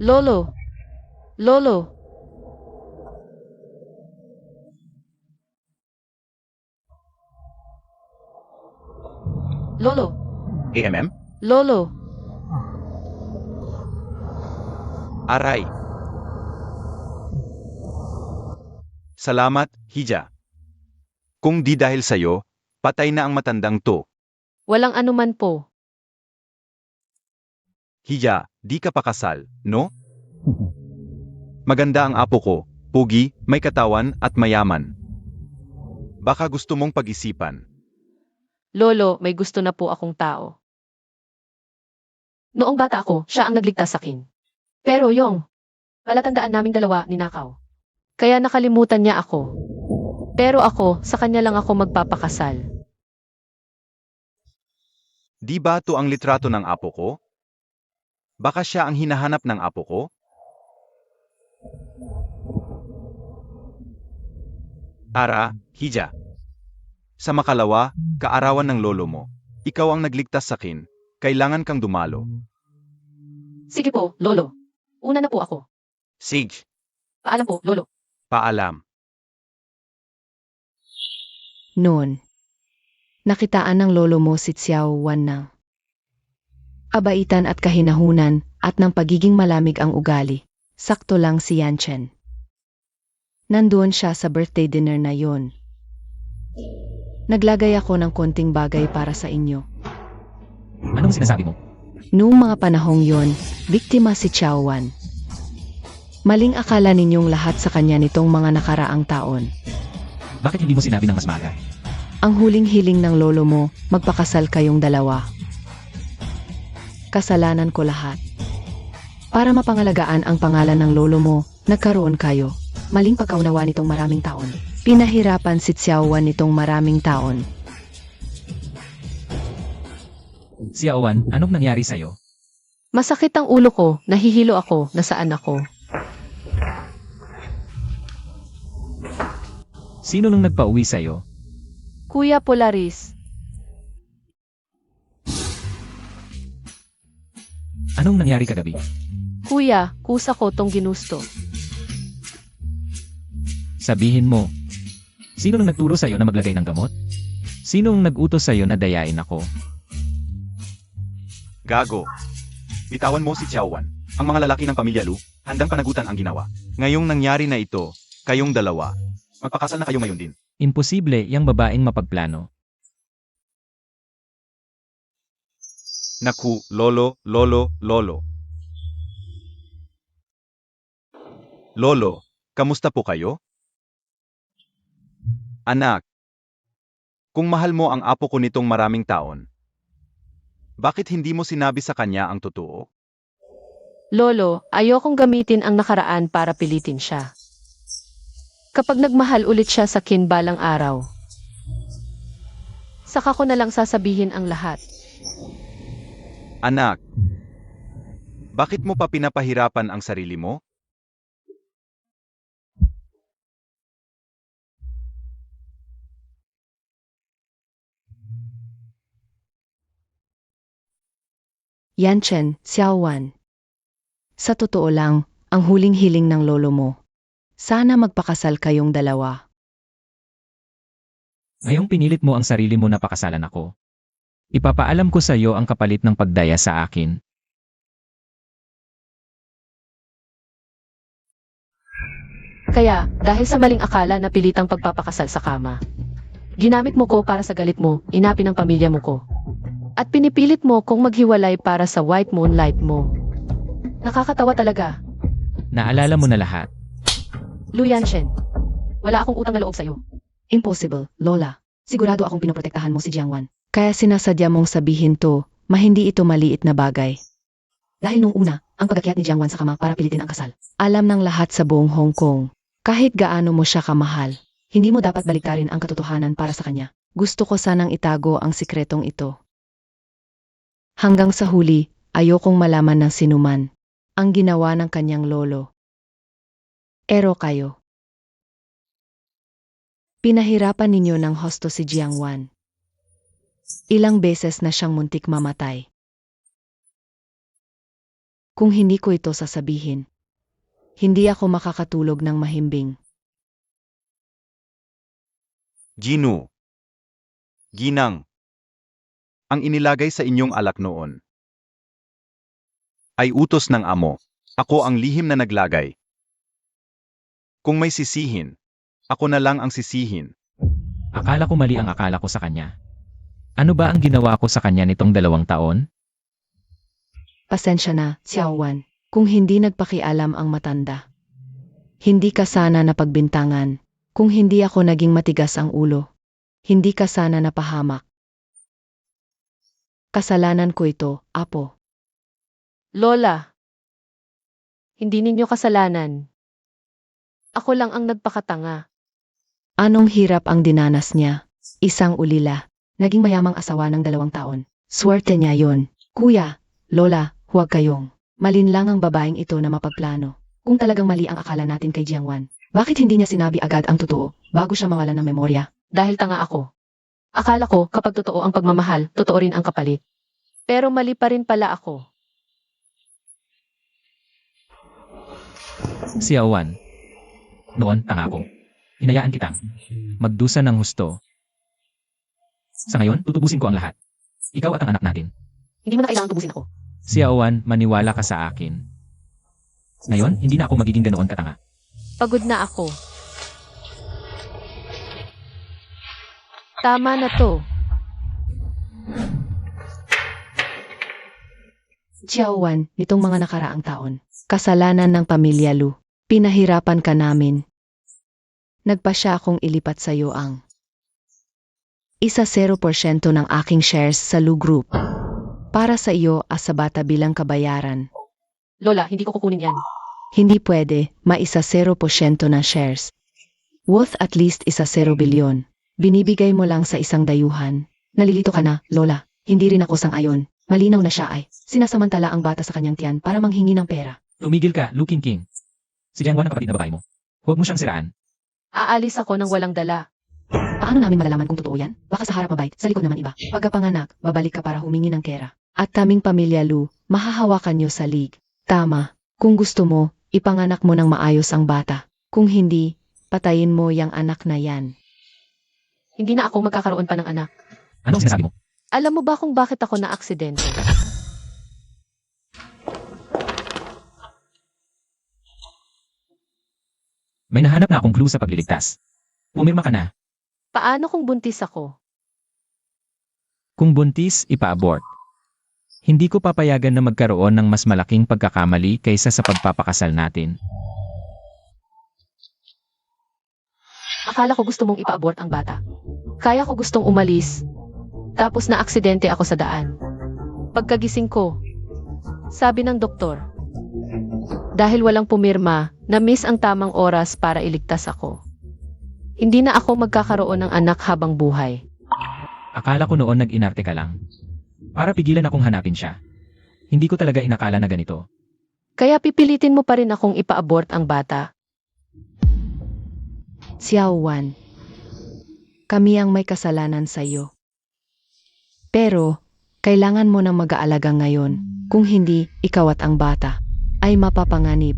Lolo! Lolo! Lolo! AMM? Lolo! Aray. Salamat, Hija. Kung di dahil sa'yo, patay na ang matandang to. Walang anuman po. Hija, di ka pa kasal, no? Maganda ang apo ko, pugi, may katawan at mayaman. Baka gusto mong pag-isipan. Lolo, may gusto na po akong tao. Noong bata ako, siya ang nagligtas sa akin. Pero yung palatandaan naming dalawa ninakaw. Kaya nakalimutan niya ako. Pero ako, sa kanya lang ako magpapakasal. Di ba to ang litrato ng apo ko? Baka siya ang hinahanap ng apo ko? Ara, Hija. Sa makalawa, kaarawan ng lolo mo. Ikaw ang nagligtas sa akin. Kailangan kang dumalo. Sige po, Lolo. Una na po ako. Sige, Paalam po, Lolo. paalam. Noon, nakitaan ng lolo mo si Xiao Wan ng abaitan at kahinahunan at ng pagiging malamig ang ugali. Sakto lang si Yan Chen. Nandoon siya sa birthday dinner na yon. Naglagay ako ng konting bagay para sa inyo. Anong sinasabi mo? Noong mga panahong yon, biktima si Xiaowan. Maling akala ninyong lahat sa kanya nitong mga nakaraang taon. Bakit hindi mo sinabi ng mas maaga? Ang huling hiling ng lolo mo, magpakasal kayong dalawa. Kasalanan ko lahat. Para mapangalagaan ang pangalan ng lolo mo, nagkaroon kayo. Maling pagkaunawa nitong maraming taon. Pinahirapan si Xiaowan nitong maraming taon. Xiaowan, anong nangyari sa'yo? Masakit ang ulo ko, nahihilo ako, nasaan ako. Sino nang nagpauwi sa'yo? Kuya Polaris, Anong nangyari kagabi? kuya, kusa ko tong ginusto. Sabihin mo. Sino nang nagturo sa'yo na maglagay ng gamot? Sinong nag-utos sa'yo na dayain ako? Gago. Bitawan mo si Xiaowan. Ang mga lalaki ng pamilya Lu, handang panagutan ang ginawa. Ngayong nangyari na ito, kayong dalawa. Magpakasal na kayo ngayon din. Imposible yang babaeng mapagplano. Naku, lolo. Lolo, kamusta po kayo? Anak, kung mahal mo ang apo ko nitong maraming taon, bakit hindi mo sinabi sa kanya ang totoo? Lolo, ayokong gamitin ang nakaraan para pilitin siya. Kapag nagmahal ulit siya sa kin balang araw, saka ko na lang sasabihin ang lahat. Anak, bakit mo pa pinapahirapan ang sarili mo? Yanchen, Xiaowan. Sa totoo lang, ang huling hiling ng lolo mo. Sana magpakasal kayong dalawa. Ngayong pinilit mo ang sarili mo na pakasalan ako. Ipapaalam ko sa iyo ang kapalit ng pagdaya sa akin. Kaya, dahil sa maling akala na pilitang pagpapakasal sa kama, ginamit mo ko para sa galit mo, inapi ng pamilya mo ko. At pinipilit mo kong maghiwalay para sa white moonlight mo. Nakakatawa talaga. Naalala mo na lahat. Lu Yanshen, wala akong utang na loob sa'yo. Impossible, Lola. Sigurado akong pinoprotektahan mo si Jiangwan. Kaya sinasadya mong sabihin to, hindi ito maliit na bagay. Dahil nung una, ang pagakyat ni Jiangwan sa kama para pilitin ang kasal. Alam ng lahat sa buong Hong Kong. Kahit gaano mo siya kamahal, hindi mo dapat baliktarin ang katotohanan para sa kanya. Gusto ko sanang itago ang sikretong ito. Hanggang sa huli, ayokong malaman ng sinuman ang ginawa ng kanyang lolo. Ero kayo. Pinahirapan ninyo ng husto si Jiangwan. Ilang beses na siyang muntik mamatay. Kung hindi ko ito sasabihin, hindi ako makakatulog ng mahimbing. Ginu. Ginang. Ang inilagay sa inyong alak noon ay utos ng amo. Ako ang lihim na naglagay. Kung may sisihin, ako na lang ang sisihin. Akala ko mali ang akala ko sa kanya. Ano ba ang ginawa ko sa kanya nitong 2 taon? Pasensya na, Xiaowan, kung hindi nagpakialam ang matanda. Hindi ka sana napagbintangan, kung hindi ako naging matigas ang ulo. Hindi ka sana napahamak. Kasalanan ko ito, Apo. Lola, hindi ninyo kasalanan. Ako lang ang nagpakatanga. Anong hirap ang dinanas niya? Isang ulila. Naging mayamang asawa ng 2 taon. Swerte niya yon. Kuya, Lola, huwag kayong. Malinlang ang babaeng ito na mapagplano. Kung talagang mali ang akala natin kay Jiangwan, bakit hindi niya sinabi agad ang totoo bago siya mawalan ng memorya? Dahil tanga ako. Akala ko kapag totoo ang pagmamahal, totoo rin ang kapalit. Pero mali pa rin pala ako. Xiaowan. Noon, tanga ko. Hinayaan kitang magdusa ng husto. Sa ngayon, tutubusin ko ang lahat. Ikaw at ang anak natin. Hindi mo na kailangang tubusin ako. Xiaowan, maniwala ka sa akin. Ngayon, hindi na ako magiging ganoon katanga. Pagod na ako. Tama na to. Xiaowan, nitong mga nakaraang taon, kasalanan ng pamilya Lu. Pinahirapan ka namin. Nagpasya akong ilipat sa iyo ang 0% ng aking shares sa Lu Group. Para sa iyo as sa bata bilang kabayaran. Lola, hindi ko kukunin yan. Hindi pwede, 0% ng shares. Worth at least 0 bilyon. Binibigay mo lang sa isang dayuhan. Nalilito ka na, Lola. Hindi rin ako sang-ayon. Malinaw na siya ay sinasamantala ang bata sa kanyang tiyan para manghingi ng pera. Tumigil ka, Lu King. Si Jiangwan ang kapatid na babae mo. Huwag mo siyang siraan. Aalis ako ng walang dala. Paano namin malalaman kung totoo yan? Baka sa harap mabait, sa likod naman iba. Pagkapanganak, babalik ka para humingi ng pera. At kaming pamilya Lu, mahahawakan niyo sa league. Tama. Kung gusto mo, ipanganak mo ng maayos ang bata. Kung hindi, patayin mo yang anak na yan. Hindi na ako magkakaroon pa ng anak. Ano ang sinasabi mo? Alam mo ba kung bakit ako na-aksidente? May nahanap na akong clue sa pagliligtas. Pumirma ka na. Paano kung buntis ako? Kung buntis, ipa-abort. Hindi ko papayagan na magkaroon ng mas malaking pagkakamali kaysa sa pagpapakasal natin. Akala ko gusto mong ipa-abort ang bata. Kaya ko gustong umalis. Tapos na-aksidente ako sa daan. Pagkagising ko, sabi ng doktor, dahil walang pumirma, na-miss ang tamang oras para iligtas ako. Hindi na ako magkakaroon ng anak habang buhay. Akala ko noon nag-inarte ka lang. Para pigilan akong hanapin siya. Hindi ko talaga inakala na ganito. Kaya pipilitin mo pa rin akong ipa-abort ang bata. Xiaowan, kami ang may kasalanan sa iyo. Pero, kailangan mo nang mag-aalaga ngayon. Kung hindi, ikaw at ang bata ay mapapanganib.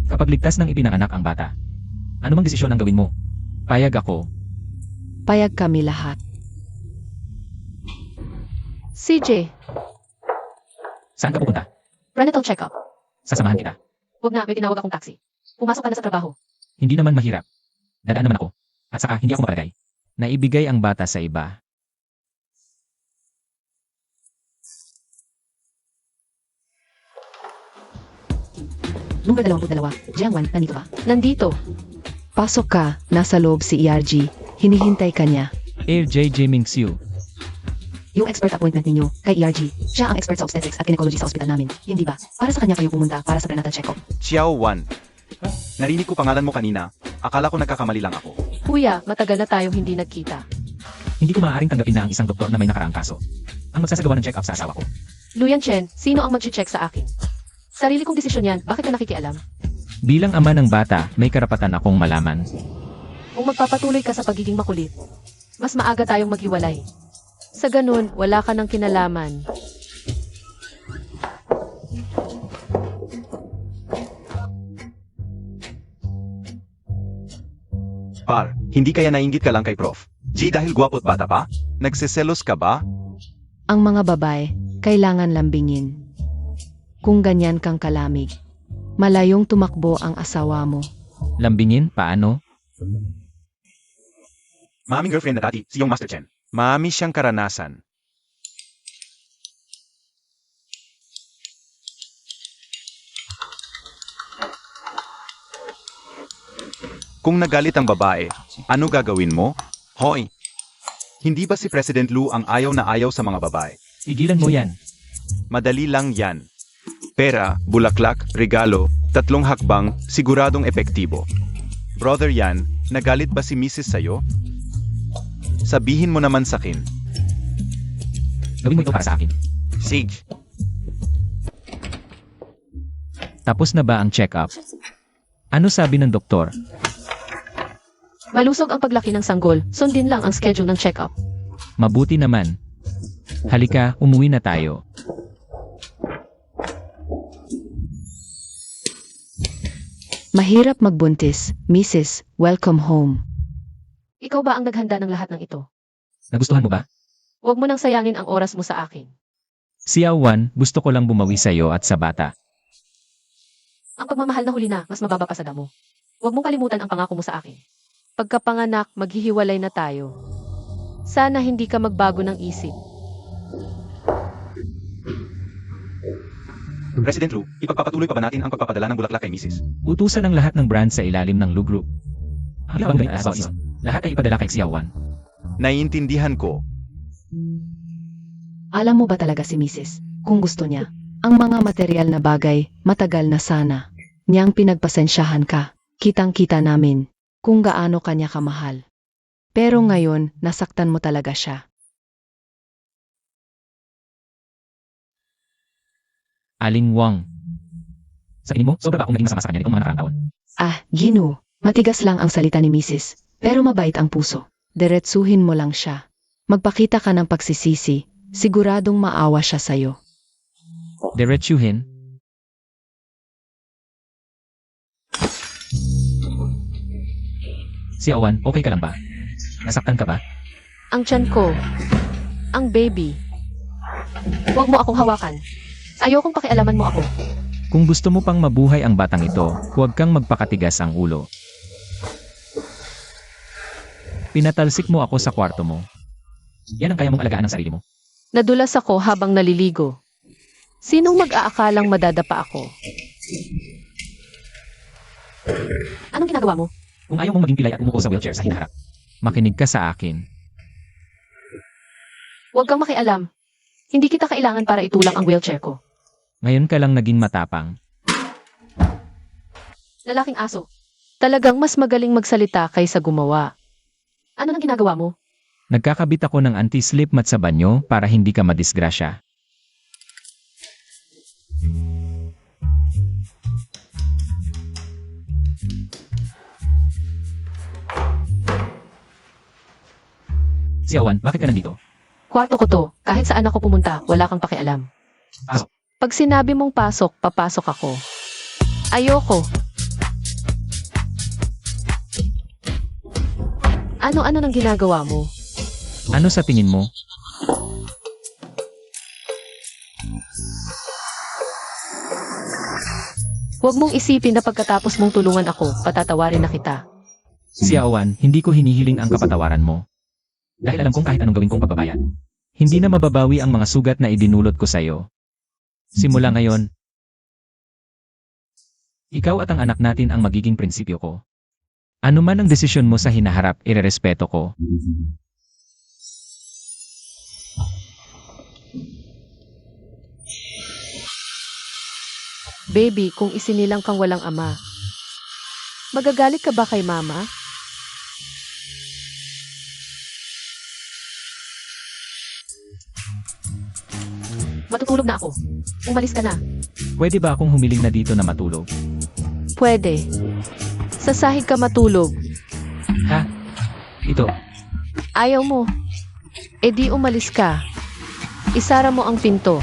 Kapag ligtas ng ipinanganak ang bata, ano mang desisyon ang gawin mo? Payag ako. Payag kami lahat. CJ, Saan ka pupunta? prenatal check-up. Sasamahan kita. Huwag na, may tinawag akong taxi. Pumasok ka na sa trabaho. Hindi naman mahirap. Dadaan naman ako. At saka hindi ako mapalagay. Naibigay ang bata sa iba. Number 22, Jiangwan, nandito ba? Nandito. Pasok ka, nasa loob si ERG. Hinihintay ka niya. Air J. Mingxiu. Yung expert appointment ninyo, kay ERG. Siya ang expert sa obstetrics at gynecology sa ospital namin. Hindi ba? Para sa kanya kayo pumunta para sa prenatal check-up. Xiaowan. Narinig ko pangalan mo kanina. Akala ko nagkakamali lang ako. Kuya, matagal na tayong hindi nagkita. Hindi ko maaaring tanggapin na ang isang doktor na may nakaraang kaso. Ang magsasagawa ng check-up sa asawa ko. Luyan Chen, sino ang mag-check sa akin? Sarili kong desisyon yan, bakit ka nakikialam? Bilang ama ng bata, may karapatan akong malaman. Kung magpapatuloy ka sa pagiging makulit, mas maaga tayong maghiwalay. Sa ganun, wala ka ng kinalaman. Par, hindi kaya nainggit ka lang kay Prof. G dahil gwapo't bata pa? Nagseselos ka ba? Ang mga babae, kailangan lambingin. Kung ganyan kang kalamig, malayong tumakbo ang asawa mo. Lambingin, paano? Maming girlfriend na dati, si yung Master Chen. Mami siyang karanasan. Kung nagalit ang babae, ano gagawin mo? Hoy! Hindi ba si President Lu ang ayaw na ayaw sa mga babae? Igilan mo yan. Madali lang yan. Pera, bulaklak, regalo, 3 hakbang, siguradong epektibo. Brother Yan, nagalit ba si Mrs. sa'yo? Sabihin mo naman sakin. Gawin mo ito para sa akin. Sage. Tapos na ba ang check-up? Ano sabi ng doktor? Malusog ang paglaki ng sanggol, sundin lang ang schedule ng check-up. Mabuti naman. Halika, umuwi na tayo. Mahirap magbuntis, Mrs. Welcome home. Ikaw ba ang naghanda ng lahat ng ito? Nagustuhan mo ba? Huwag mo nang sayangin ang oras mo sa akin. Xiaowan, gusto ko lang bumawi sa'yo at sa bata. Ang pagmamahal na huli na, mas mababa pa sa damo. Huwag mong kalimutan ang pangako mo sa akin. Pagkapanganak, maghihiwalay na tayo. Sana hindi ka magbago ng isip. President Lu, ipagpapatuloy pa ba natin ang pagpapadala ng bulaklak kay Mrs. Utusan ng lahat ng brand sa ilalim ng Lu Group. Habang gawin as well, lahat ay ipadala kay Xiaowan. Naiintindihan ko. Alam mo ba talaga si Mrs. kung gusto niya? Ang mga material na bagay, matagal na sana. Niyang pinagpasensyahan ka. Kitang-kita namin kung gaano kanya kamahal. Pero ngayon, nasaktan mo talaga siya. Aling Wang. Sa tingin mo, sobra ba akong naging masama sa kanya nitong mga nakaraang taon? Gino, matigas lang ang salita ni Mrs. Pero mabait ang puso. Diretsuhin mo lang siya. Magpakita ka ng pagsisisi. Siguradong maawa siya sa'yo. Diretsuhin? Xiaowan, okay ka lang ba? Nasaktan ka ba? Ang tiyan ko. Ang baby. Huwag mo akong hawakan. Ayokong pakialaman mo ako. Kung gusto mo pang mabuhay ang batang ito, huwag kang magpakatigas ang ulo. Pinatalsik mo ako sa kwarto mo. Yan ang kaya mong alagaan ng sarili mo. Nadulas ako habang naliligo. Sinong mag-aakalang madadapa ako? Anong ginagawa mo? Kung ayaw mong maging pilay at umupo sa wheelchair sa hinaharap, makinig ka sa akin. Huwag kang makialam. Hindi kita kailangan para itulak ang wheelchair ko. Ngayon ka lang naging matapang. Lalaking aso. Talagang mas magaling magsalita kaysa gumawa. Ano nang ginagawa mo? Nagkakabit ako ng anti-slip mat sa banyo para hindi ka madisgrasya. Xiaowan, bakit ka nandito? Kwarto ko to. Kahit saan ako pumunta, wala kang pakialam. Pasok. Pag sinabi mong pasok, papasok ako. Ayoko. Ano-ano nang ginagawa mo? Ano sa tingin mo? Huwag mong isipin na pagkatapos mong tulungan ako, patatawarin na kita. Xiaowan, hindi ko hinihiling ang kapatawaran mo. Dahil alam kong kahit anong gawin kong pagbabayad, hindi na mababawi ang mga sugat na idinulot ko sa'yo. Simula ngayon, ikaw at ang anak natin ang magiging prinsipyo ko. Ano man ang desisyon mo sa hinaharap, irerespeto ko. Baby, kung isinilang kang walang ama, magagalit ka ba kay mama? Matutulog na ako. Umalis ka na. Pwede ba akong humiling na dito na matulog? Pwede. Sa sahig ka matulog. Ha? Ito. Ayaw mo. E di umalis ka. Isara mo ang pinto.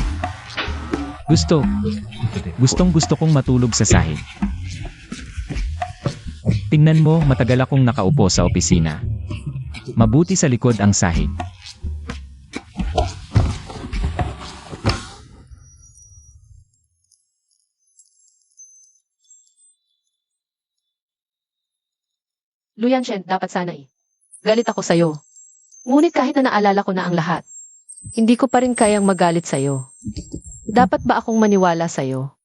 Gustong gusto kong matulog sa sahig. Tingnan mo, matagal akong nakaupo sa opisina. Mabuti sa likod ang sahig. Luyanshen, dapat sana eh. Galit ako sa'yo. Ngunit kahit na naalala ko na ang lahat, hindi ko pa rin kayang magalit sa'yo. Dapat ba akong maniwala sa'yo?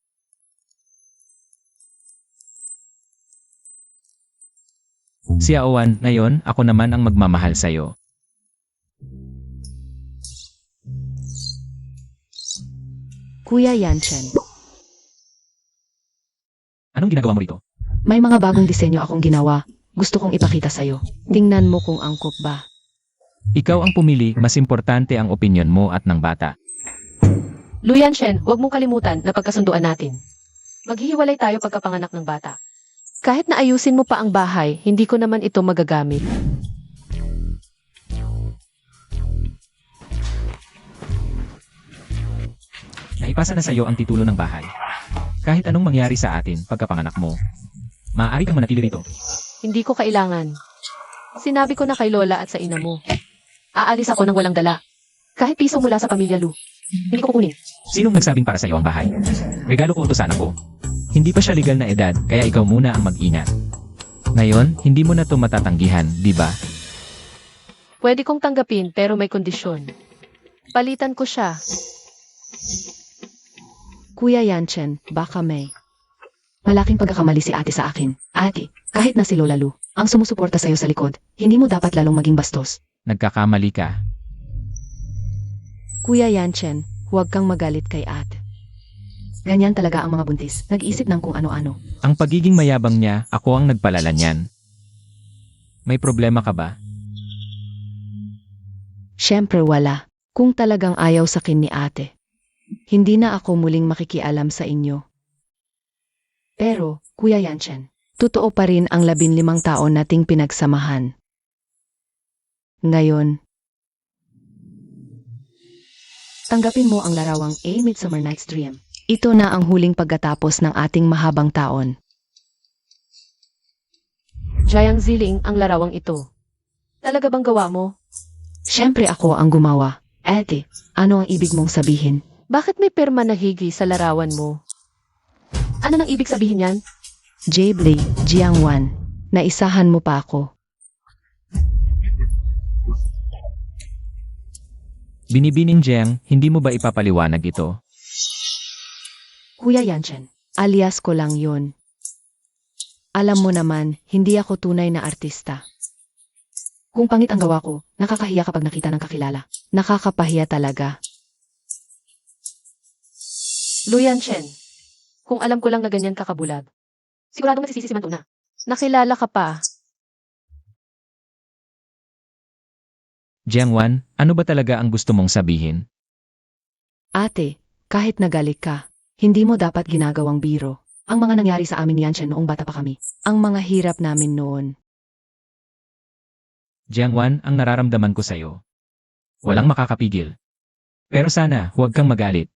Xiaowan, ngayon, ako naman ang magmamahal sa'yo. Kuya Yanchen, Anong ginagawa mo rito? may mga bagong disenyo akong ginawa. Gusto kong ipakita sa'yo. Tingnan mo kung angkop ba. Ikaw ang pumili, mas importante ang opinyon mo at ng bata. Luyanshen, huwag mong kalimutan na pagkasunduan natin. Maghihiwalay tayo pagkapanganak ng bata. Kahit na ayusin mo pa ang bahay, hindi ko naman ito magagamit. Naipasa na sa'yo ang titulo ng bahay. Kahit anong mangyari sa atin pagkapanganak mo, maaari kang manatili rito. Hindi ko kailangan. Sinabi ko na kay Lola at sa ina mo. Aalis ako nang walang dala. Kahit piso mula sa pamilya Lu. Hindi ko kukunin. Sinong nagsabing para sa'yo ang bahay? Regalo ko utosan ako. Hindi pa siya legal na edad, kaya ikaw muna ang mag-ingat. Ngayon, hindi mo na to matatanggihan, di ba? Pwede kong tanggapin pero may kondisyon. Palitan ko siya. Kuya Yanchen, baka may. Malaking pagkakamali si ate sa akin. Ate, kahit na si Lola Lu, ang sumusuporta sa'yo sa likod, hindi mo dapat lalong maging bastos. Nagkakamali ka. Kuya Yanchen, huwag kang magalit kay ate. Ganyan talaga ang mga buntis, nag-isip ng kung ano-ano. Ang pagiging mayabang niya, ako ang nagpalala niyan. May problema ka ba? Siyempre wala. Kung talagang ayaw sa akin ni ate, hindi na ako muling makikialam sa inyo. Pero, Kuya Yanchen, totoo pa rin ang 15 taon nating pinagsamahan. Ngayon, tanggapin mo ang larawang A Midsummer Night's Dream. Ito na ang huling pagkatapos ng ating mahabang taon. Jayang Ziling ang larawang ito. Talaga bang gawa mo? Siyempre ako ang gumawa. Ate, ano ang ibig mong sabihin? Bakit may perma na higi sa larawan mo? Ano nang ibig sabihin yan? J-Blade, Jiangwan, naisahan mo pa ako. Binibining Jiang, hindi mo ba ipapaliwanag ito? Kuya Yanchen, alias ko lang yun. Alam mo naman, hindi ako tunay na artista. Kung pangit ang gawa ko, nakakahiya kapag nakita ng kakilala. Nakakapahiya talaga. Luyan Chen, kung alam ko lang na ganyan kakabulag, siguradong masisisi si Mantuna. Nakilala ka pa. Jiangwan, ano ba talaga ang gusto mong sabihin? Ate, kahit nagalit ka, hindi mo dapat ginagawang biro. Ang mga nangyari sa amin ni Yanchen noong bata pa kami. Ang mga hirap namin noon. Jiangwan, ang nararamdaman ko sa'yo. Walang makakapigil. Pero sana, huwag kang magalit.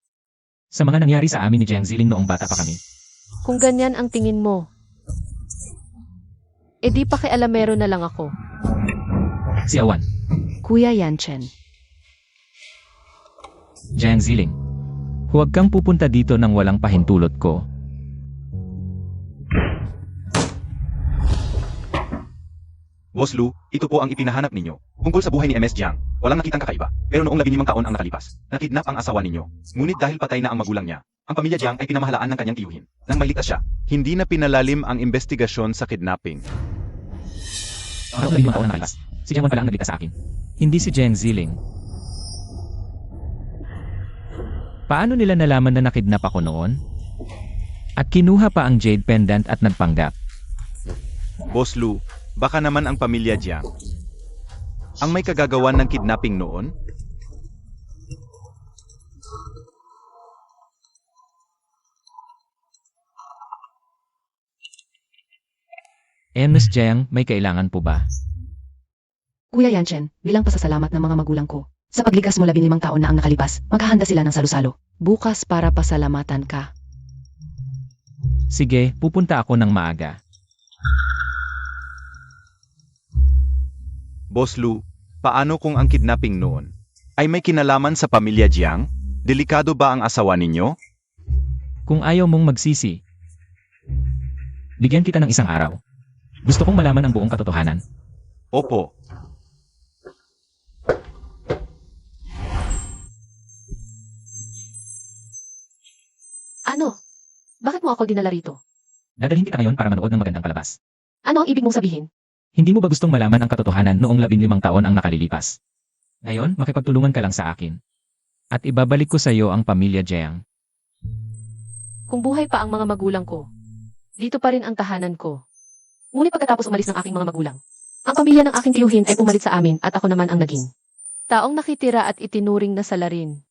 Sa mga nangyari sa amin ni Jiang Ziling noong bata pa kami. Kung ganyan ang tingin mo, edi pakialamero na lang ako. Si Awan, Kuya Yanchen, Jiang Ziling. Huwag kang pupunta dito nang walang pahintulot ko. Boss Lu, ito po ang ipinahanap ninyo. Tungkol sa buhay ni MS Jiang, walang nakitang kakaiba. Pero noong 15 taon ang nakalipas, nakidnap ang asawa ninyo. Ngunit dahil patay na ang magulang niya, ang pamilya Jiang ay pinamahalaan ng kanyang tiyuhin. Nang mailigtas siya, hindi na pinalalim ang investigasyon sa kidnapping. Noong 15 taon ang nakalipas, si Jiangwan pala ang nagligtas sa akin. Hindi si Jiang Ziling. Paano nila nalaman na nakidnap ako noon? At kinuha pa ang jade pendant at nagpanggap. Boss Lu, baka naman ang pamilya Jiang ang may kagagawan ng kidnapping noon? Ms. Jiang, may kailangan po ba? Kuya Yanchen, bilang pasasalamat ng mga magulang ko, sa paglikas mo 15 taon na ang nakalipas, maghahanda sila ng salusalo. Bukas para pasalamatan ka. Sige, pupunta ako ng maaga. Boss Lu, paano kung ang kidnapping noon ay may kinalaman sa pamilya Jiang? Delikado ba ang asawa ninyo? Kung ayaw mong magsisi, bigyan kita ng isang araw. Gusto kong malaman ang buong katotohanan. Opo. Ano? Bakit mo ako dinala rito? Dadalhin kita ngayon para manood ng magandang palabas. Ano ang ibig mong sabihin? Hindi mo ba gustong malaman ang katotohanan noong 15 taon ang nakalilipas? Ngayon, makipagtulungan ka lang sa akin. At ibabalik ko sa iyo ang pamilya Jiang. Kung buhay pa ang mga magulang ko, dito pa rin ang tahanan ko. Ngunit pagkatapos umalis ng aking mga magulang, ang pamilya ng aking tiyuhin ay pumalit sa amin at ako naman ang naging taong nakitira at itinuring na salarin.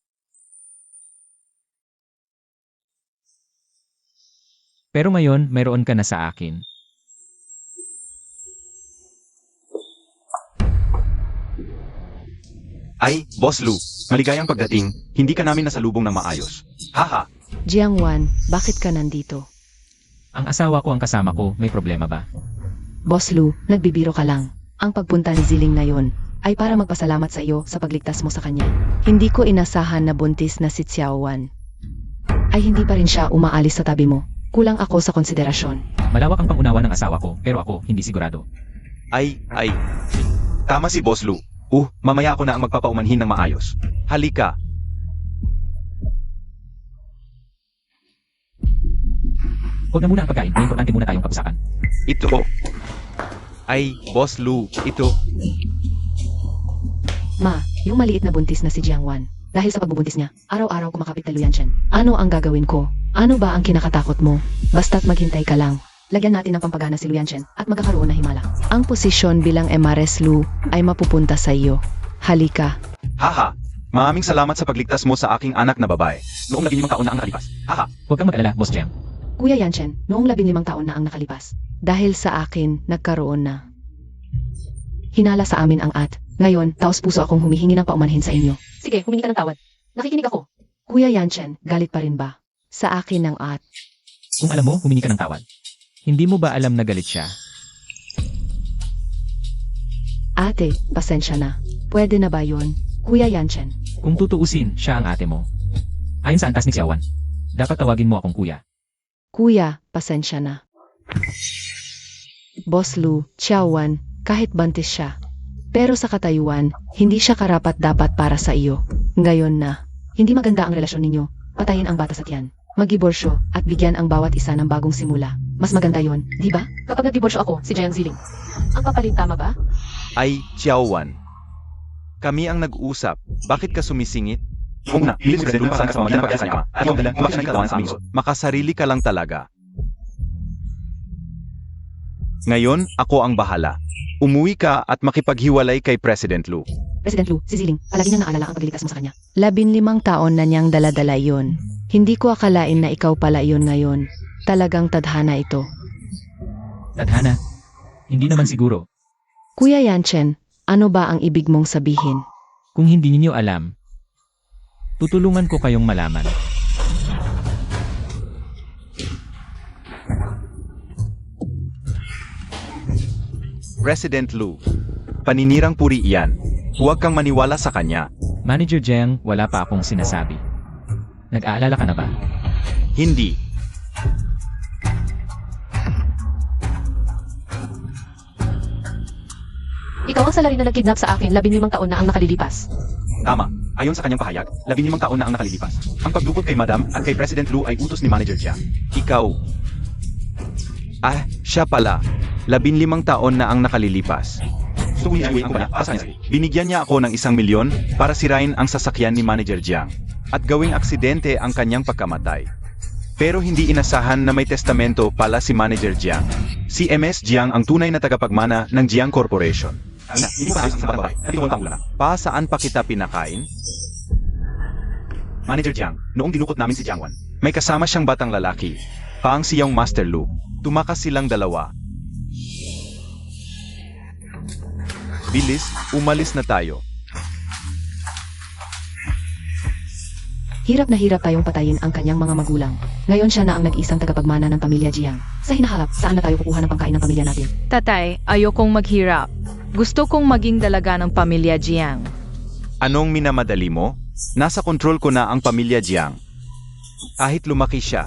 Pero ngayon, mayroon ka na sa akin. Ay, Boss Lu, maligayang pagdating, hindi ka namin nasalubong ng maayos. Haha, Jiangwan, bakit ka nandito? Ang asawa ko ang kasama ko, may problema ba? Boss Lu, nagbibiro ka lang. Ang pagpunta ni Ziling ngayon ay para magpasalamat sa iyo sa pagligtas mo sa kanya. Hindi ko inasahan na buntis na si Xiaowan. Ay hindi pa rin siya umaalis sa tabi mo. Kulang ako sa konsiderasyon. Malawak ang pangunawa ng asawa ko, pero ako, hindi sigurado. Ay. Tama si Boss Lu. Mamaya ako na ang magpapaumanhin ng maayos. Halika. Huwag na muna ang pagkain, may importante muna tayong pag-usapan. Ito. Ay, Boss Lu, ito. Ma, yung maliit na buntis na si Jiangwan. Dahil sa pagbubuntis niya, araw-araw kumakapit na Luyanshan. Ano ang gagawin ko? Ano ba ang kinakatakot mo? Basta't maghintay ka lang. Lagyan natin ng pampagana si Luyanshan at magkakaroon na himala. Ang posisyon bilang Emares Lu ay mapupunta sa iyo. Halika. Haha. Maraming salamat sa pagligtas mo sa aking anak na babae. Noong 15 taon na ang nakalipas. Haha. Huwag kang mag-alala, Boss Jiang. Kuya Yanshan, noong 15 taon na ang nakalipas. Dahil sa akin, nagkaroon na. Hinala sa amin ang at. Ngayon, taos puso akong humihingi ng paumanhin sa inyo. Sige, humingi ka ng tawad. Nakikinig ako. Kuya Yanshan, galit pa rin ba? Sa akin ng at. Kung alam mo, humingi ka ng tawad. Hindi mo ba alam na galit siya? Ate, pasensya na. Pwede na ba yon? Kuya Yanshan. Kung tutuusin, siya ang ate mo. Ayon sa antas ni Xiaowan, dapat tawagin mo akong kuya. Kuya, pasensya na. Boss Lu, Xiaowan, kahit bantis siya. Pero sa katayuan, hindi siya karapat-dapat para sa iyo. Ngayon na, hindi maganda ang relasyon ninyo. Patayin ang bata sa tiyan. Magdiborsyo at bigyan ang bawat isa ng bagong simula. Mas maganda yon, di ba? Kapag nagdiborsyo ako, si Jiang Ziling. Ang papalit tama ba? Ay, Xiaowan. Kami ang nag-usap. Bakit ka sumisingit? Kung na, bilis President Lu para sa pamamagitan ng pag-asa niya. At yung dalang kumakasya ng kalawan sa aming suot. Makasarili ka lang talaga. Ngayon, ako ang bahala. Umuwi ka at makipaghiwalay kay President Lu. President Lu, si Ziling, palagi niyang naalala ang pagliligtas mo sa kanya. 15 taon na niyang daladala yon. Hindi ko akalain na ikaw pala yon ngayon. Talagang tadhana ito. Tadhana, hindi naman siguro. Kuya Yanshan, ano ba ang ibig mong sabihin? Kung hindi ninyo alam, tutulungan ko kayong malaman. President Lu. Paninirang puri iyan. Huwag kang maniwala sa kanya. Manager Jiang, wala pa akong sinasabi. Nag-aalala ka na ba? Hindi. Ikaw ang salari na nagkidnap sa akin 15 taon na ang nakalilipas. Tama. Ayon sa kanyang pahayag, 15 taon na ang nakalilipas. Ang pagdukot kay Madam at kay President Lu ay utos ni Manager Jiang. Ikaw. Siya pala. 15 taon na ang nakalilipas. Binigyan niya ako ng 1 milyon para sirain ang sasakyan ni Manager Jiang at gawing aksidente ang kanyang pagkamatay. Pero hindi inasahan na may testamento pala si Manager Jiang. Si MS Jiang ang tunay na tagapagmana ng Jiang Corporation. Saan pa kita pinakain? Manager Jiang, noong dinukot namin si Jiangwan, may kasama siyang batang lalaki. Paang siyang Master Lu. Tumakas silang dalawa. Bilis, umalis na tayo. Hirap na hirap tayong patayin ang kanyang mga magulang. Ngayon siya na ang nag-isang tagapagmana ng pamilya Jiang. Sa hinaharap, saan na tayo kukuha ng pangkain ng pamilya natin? Tatay, ayokong maghirap. Gusto kong maging dalaga ng pamilya Jiang. Anong minamadali mo? Nasa kontrol ko na ang pamilya Jiang. Kahit lumaki siya,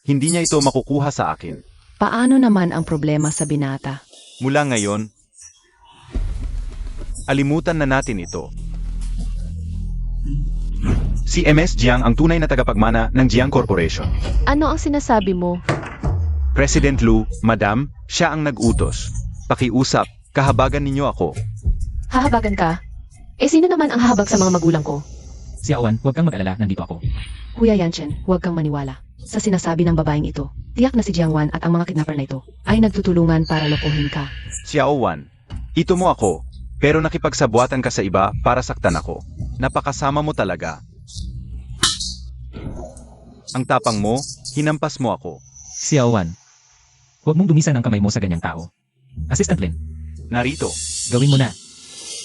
hindi niya ito makukuha sa akin. Paano naman ang problema sa binata? Mula ngayon, alimutan na natin ito. Si MS Jiang ang tunay na tagapagmana ng Jiang Corporation. Ano ang sinasabi mo? President Lu, Madam, siya ang nag-utos. Pakiusap, kahabagan ninyo ako. Hahabagan ka? Sino naman ang hahabag sa mga magulang ko? Xiaowan, huwag kang mag-alala, nandito ako. Kuya Yanshan, huwag kang maniwala. Sa sinasabi ng babaeng ito, tiyak na si Jiangwan at ang mga kidnapper na ito ay nagtutulungan para lokohin ka. Xiaowan, ito mo ako, pero nakipagsabwatan ka sa iba para saktan ako. Napakasama mo talaga. Ang tapang mo, hinampas mo ako. Xiaowan, huwag mong dumisan ang kamay mo sa ganyang tao. Assistant Lin, Narito. gawin mo na.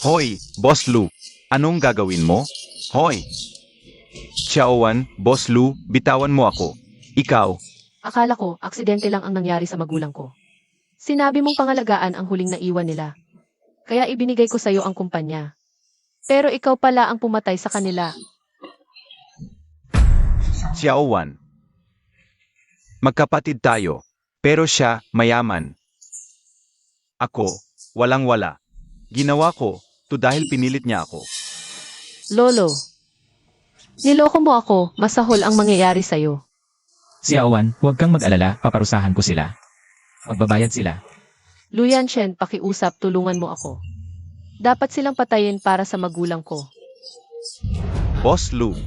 Hoy, Boss Lu, anong gagawin mo? Hoy! Xiaowan, Boss Lu, bitawan mo ako. Ikaw, Akala ko, aksidente lang ang nangyari sa magulang ko. Sinabi mong pangalagaan ang huling naiwan nila. Kaya ibinigay ko sa'yo ang kumpanya. Pero ikaw pala ang pumatay sa kanila. Xiaowan. Magkapatid tayo. Pero siya, mayaman. Ako, walang-wala. Ginawa ko, to dahil pinilit niya ako. Lolo. Niloko mo ako, masahol ang mangyayari sa'yo. Xiaowan, huwag kang mag-alala, paparusahan ko sila. Magbabayad sila. Luyan Chen, pakiusap, tulungan mo ako. Dapat silang patayin para sa magulang ko. Boss Lu.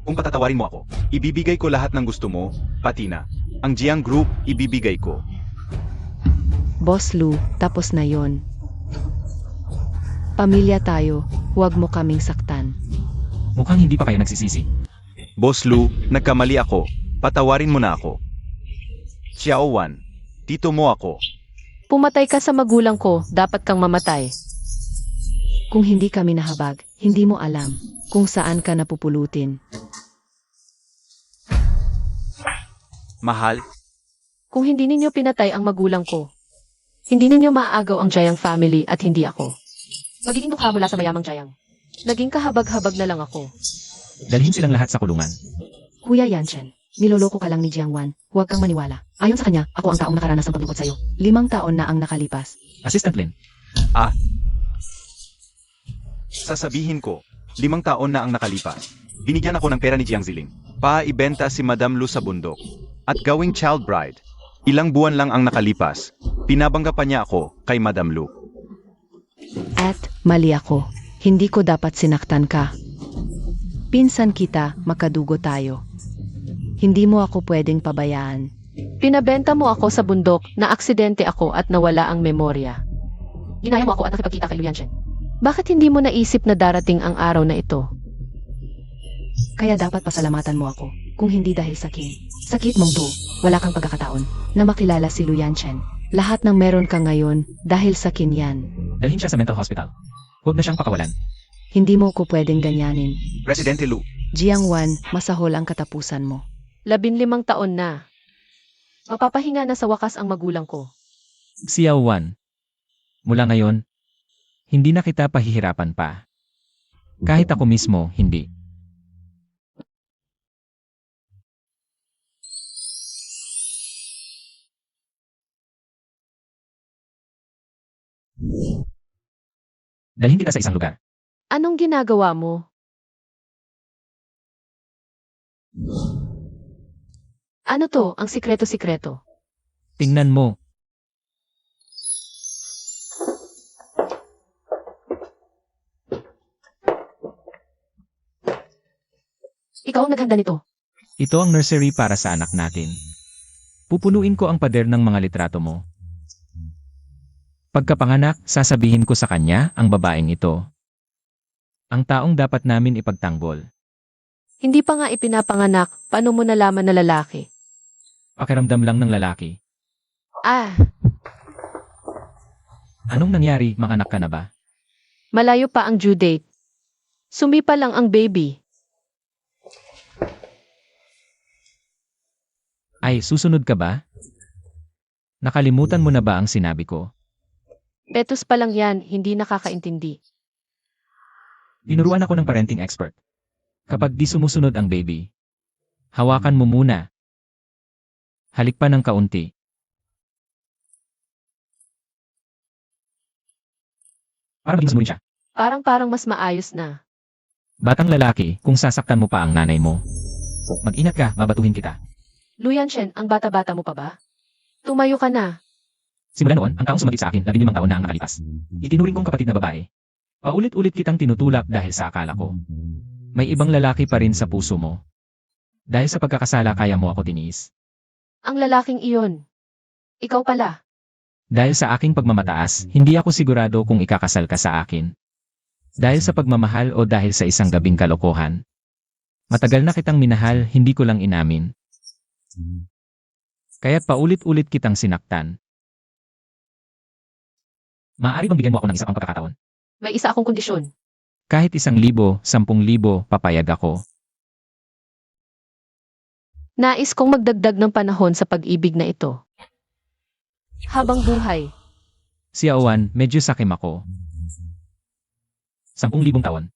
Kung patatawarin mo ako, ibibigay ko lahat ng gusto mo, pati na. Ang Jiang Group, ibibigay ko. Boss Lu, tapos na yon. Pamilya tayo, huwag mo kaming saktan. Mukhang hindi pa kayo nagsisisi. Boss Lu, nagkamali ako. Patawarin mo na ako. Xiaowan, tito mo ako. Pumatay ka sa magulang ko, dapat kang mamatay. Kung hindi kami nahabag, hindi mo alam kung saan ka napupulutin. Mahal, Kung hindi ninyo pinatay ang magulang ko, hindi ninyo maaagaw ang Jiang family at hindi ako. Magiging dukha mula sa mayamang Jiang. Naging kahabag-habag na lang ako. Dalhin silang lahat sa kulungan. Kuya Yanchen, niloloko ka lang ni Jiangwan. Huwag kang maniwala. Ayon sa kanya, ako ang taong nakaranas ng paglukot sa'yo. 5 taon na ang nakalipas. Assistant Lin. sasabihin ko, 5 taon na ang nakalipas. Binigyan ako ng pera ni Jiang Ziling. Paibenta si Madam Lu sa bundok. At gawing child bride. Ilang buwan lang ang nakalipas. Pinabangga pa niya ako kay Madam Lu. At mali ako. Hindi ko dapat sinaktan ka. Pinsan kita, makadugo tayo. Hindi mo ako pwedeng pabayaan. Pinabenta mo ako sa bundok, na aksidente ako at nawala ang memorya. Ginaya mo ako at nakipagkita kay Luyan Chen. Bakit hindi mo naisip na darating ang araw na ito? Kaya dapat pasalamatan mo ako. Kung hindi dahil sa King. Sakit mong do, wala kang pagkakataon na makilala si Luyan Chen. Lahat ng meron ka ngayon dahil sa King yan. Dalhin siya sa mental hospital. Huwag na siyang pakawalan. Hindi mo ko pwedeng ganyanin. Presidente Lu, Jiangwan, masahol ang katapusan mo. 15 taon na. Mapapahinga na sa wakas ang magulang ko. Xiaowan. Mula ngayon, hindi na kita pahihirapan pa. Kahit ako mismo, hindi. Dalhin kita sa isang lugar. Anong ginagawa mo? Ano to, ang sikreto-sikreto? Tingnan mo. Ikaw ang naghanda nito. Ito ang nursery para sa anak natin. Pupunuin ko ang pader ng mga litrato mo. Pagkapanganak, sasabihin ko sa kanya ang babaeng ito. Ang taong dapat namin ipagtanggol. Hindi pa nga ipinapanganak, paano mo nalaman na lalaki? Pakiramdam lang ng lalaki. Ah, Anong nangyari, manganak ka na ba? malayo pa ang due date. Sumipa lang ang baby. Ay, susunod ka ba? Nakalimutan mo na ba ang sinabi ko? Petus pa lang yan, hindi nakakaintindi. Tinuruan ako ng parenting expert. Kapag di sumusunod ang baby, hawakan mo muna. Halik pa ng kaunti. Para maging sumunin siya. Parang mas maayos na. Batang lalaki, kung sasaktan mo pa ang nanay mo. Mag-ingat ka, babatuhin kita. Luyan Chen, ang bata-bata mo pa ba? Tumayo ka na. Simula noon, ang taong sumagit sa akin, 15 taon na ang nakalipas. Itinuring kong kapatid na babae. Paulit-ulit kitang tinutulak dahil sa akala ko. May ibang lalaki pa rin sa puso mo. Dahil sa pagkakasala kaya mo ako tiniis. Ang lalaking iyon. Ikaw pala. Dahil sa aking pagmamataas, hindi ako sigurado kung ikakasal ka sa akin. Dahil sa pagmamahal o dahil sa isang gabing kalokohan. Matagal na kitang minahal, hindi ko lang inamin. Kaya't paulit-ulit kitang sinaktan. Maaari bang bigyan mo ako ng isa pang pagkakataon? May isa akong kondisyon. Kahit 1,000, 10,000, papayag ako. Nais kong magdagdag ng panahon sa pag-ibig na ito. Habang buhay. Xiaowan, medyo sakim ako. 10,000 taon.